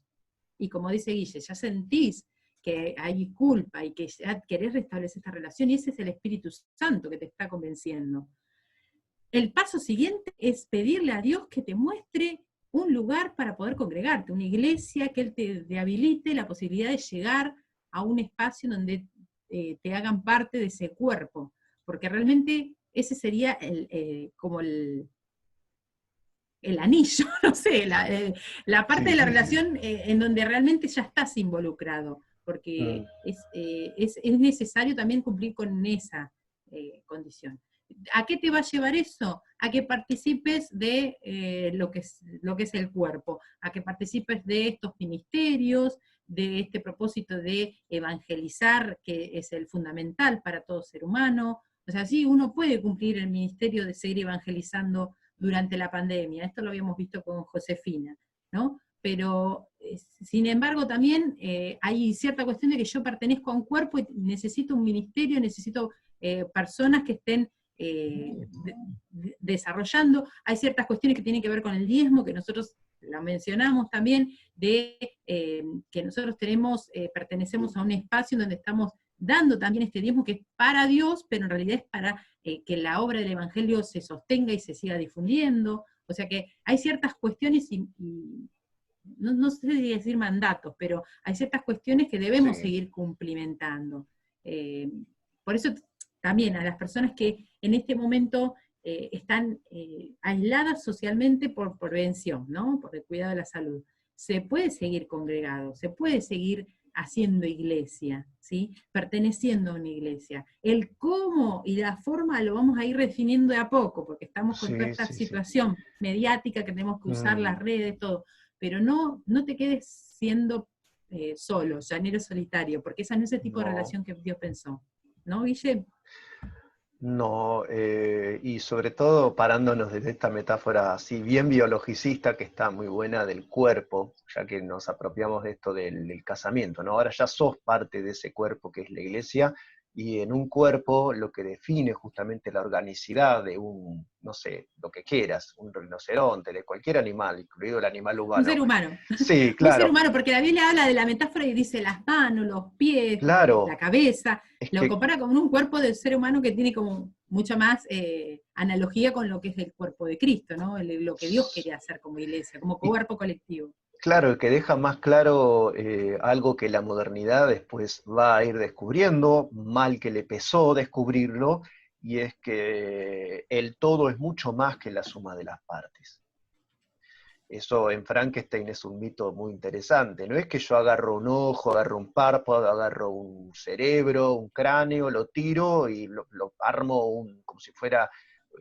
y como dice Guille, ya sentís que hay culpa y que ya querés restablecer esta relación, y ese es el Espíritu Santo que te está convenciendo. El paso siguiente es pedirle a Dios que te muestre un lugar para poder congregarte, una iglesia, que Él te habilite la posibilidad de llegar a un espacio donde te hagan parte de ese cuerpo, porque realmente ese sería como el anillo, no sé, la parte de la relación en donde realmente ya estás involucrado, porque es necesario también cumplir con esa condición. ¿A qué te va a llevar eso? A que participes de lo que es el cuerpo, a que participes de estos ministerios, de este propósito de evangelizar, que es el fundamental para todo ser humano. O sea, sí, uno puede cumplir el ministerio de seguir evangelizando durante la pandemia, esto lo habíamos visto con Josefina, ¿no? Pero, sin embargo, también hay cierta cuestión de que yo pertenezco a un cuerpo y necesito un ministerio, necesito personas que estén desarrollando. Hay ciertas cuestiones que tienen que ver con el diezmo, que nosotros la mencionamos también, de que nosotros pertenecemos a un espacio donde estamos dando también este diezmo que es para Dios, pero en realidad es para que la obra del Evangelio se sostenga y se siga difundiendo. O sea que hay ciertas cuestiones y no sé si decir mandatos, pero hay ciertas cuestiones que debemos seguir cumplimentando. Por eso también a las personas que en este momento están aisladas socialmente por prevención, ¿no? Por el cuidado de la salud, se puede seguir congregado, se puede seguir haciendo iglesia, ¿sí? Perteneciendo a una iglesia. El cómo y la forma lo vamos a ir definiendo de a poco, porque estamos con toda esta situación mediática que tenemos que usar las redes, todo. Pero no te quedes siendo solo, llanero solitario, porque esa no es el tipo de relación que Dios pensó. ¿No, Guille? No, y sobre todo parándonos desde esta metáfora así bien biologicista que está muy buena del cuerpo, ya que nos apropiamos de esto del casamiento, ¿no? Ahora ya sos parte de ese cuerpo que es la iglesia, y en un cuerpo lo que define justamente la organicidad de un, no sé, lo que quieras, un rinoceronte, de cualquier animal, incluido el animal Un humano. ser humano. Sí, Un ser claro, humano, porque la Biblia habla de la metáfora y dice las manos, los pies, la claro, cabeza, es lo que compara con un cuerpo del ser humano que tiene como mucha más analogía con lo que es el cuerpo de Cristo, ¿no? Lo que Dios quería hacer como iglesia, como y cuerpo colectivo. claro, que deja más claro algo que la modernidad después va a ir descubriendo, mal que le pesó descubrirlo, y es que el todo es mucho más que la suma de las partes. Eso en Frankenstein es un mito muy interesante. No es que yo agarro un ojo, agarro un párpado, agarro un cerebro, un cráneo, lo tiro y lo armo como si fuera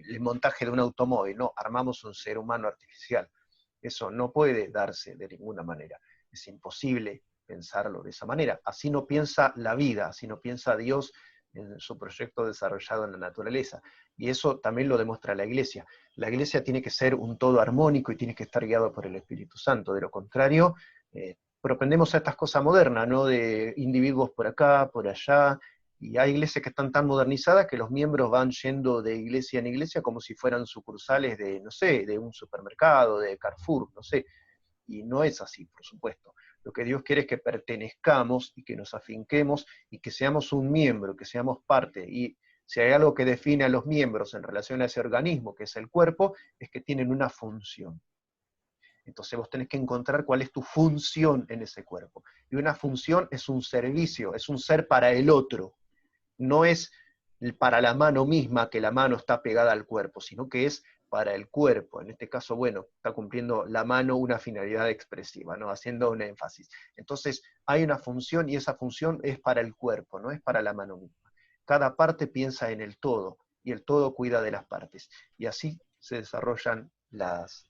el montaje de un automóvil. No, armamos un ser humano artificial. Eso no puede darse de ninguna manera. Es imposible pensarlo de esa manera. Así no piensa la vida, así no piensa Dios en su proyecto desarrollado en la naturaleza. Y eso también lo demuestra la Iglesia. La Iglesia tiene que ser un todo armónico y tiene que estar guiado por el Espíritu Santo. De lo contrario, propendemos a estas cosas modernas, ¿no? De individuos por acá, por allá, y hay iglesias que están tan modernizadas que los miembros van yendo de iglesia en iglesia como si fueran sucursales de, no sé, de un supermercado, de Carrefour, no sé. Y no es así, por supuesto. Lo que Dios quiere es que pertenezcamos y que nos afinquemos y que seamos un miembro, que seamos parte. Y si hay algo que define a los miembros en relación a ese organismo, que es el cuerpo, es que tienen una función. Entonces vos tenés que encontrar cuál es tu función en ese cuerpo. Y una función es un servicio, es un ser para el otro. No es para la mano misma, que la mano está pegada al cuerpo, sino que es para el cuerpo. En este caso, bueno, está cumpliendo la mano una finalidad expresiva, ¿no? Haciendo un énfasis. Entonces, hay una función y esa función es para el cuerpo, no es para la mano misma. Cada parte piensa en el todo y el todo cuida de las partes. Y así se desarrollan las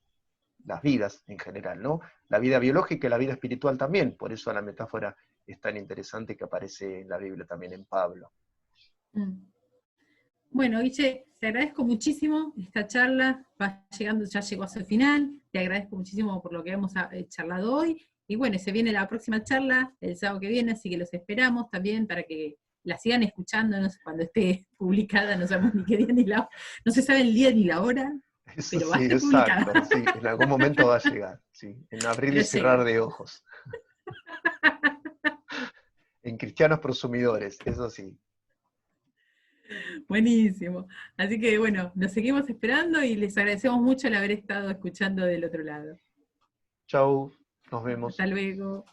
vidas en general, ¿no? La vida biológica y la vida espiritual también, por eso la metáfora es tan interesante que aparece en la Biblia también en Pablo. Mm. Bueno, Guille, te agradezco muchísimo esta charla, va llegando, ya llegó a su final, te agradezco muchísimo por lo que hemos charlado hoy, y bueno, se viene la próxima charla el sábado que viene, así que los esperamos también para que la sigan escuchando, no sé, cuando esté publicada, no sabemos ni qué día ni la hora, no se sabe el día ni la hora, Eso pero va a sí, estar publicada. exacto, sí, en algún momento va a llegar, sí, en abrir y Pero cerrar llega. de ojos. En cristianos prosumidores, eso sí. Buenísimo. Así que bueno, nos seguimos esperando y les agradecemos mucho el haber estado escuchando del otro lado. Chau, nos vemos. Hasta luego.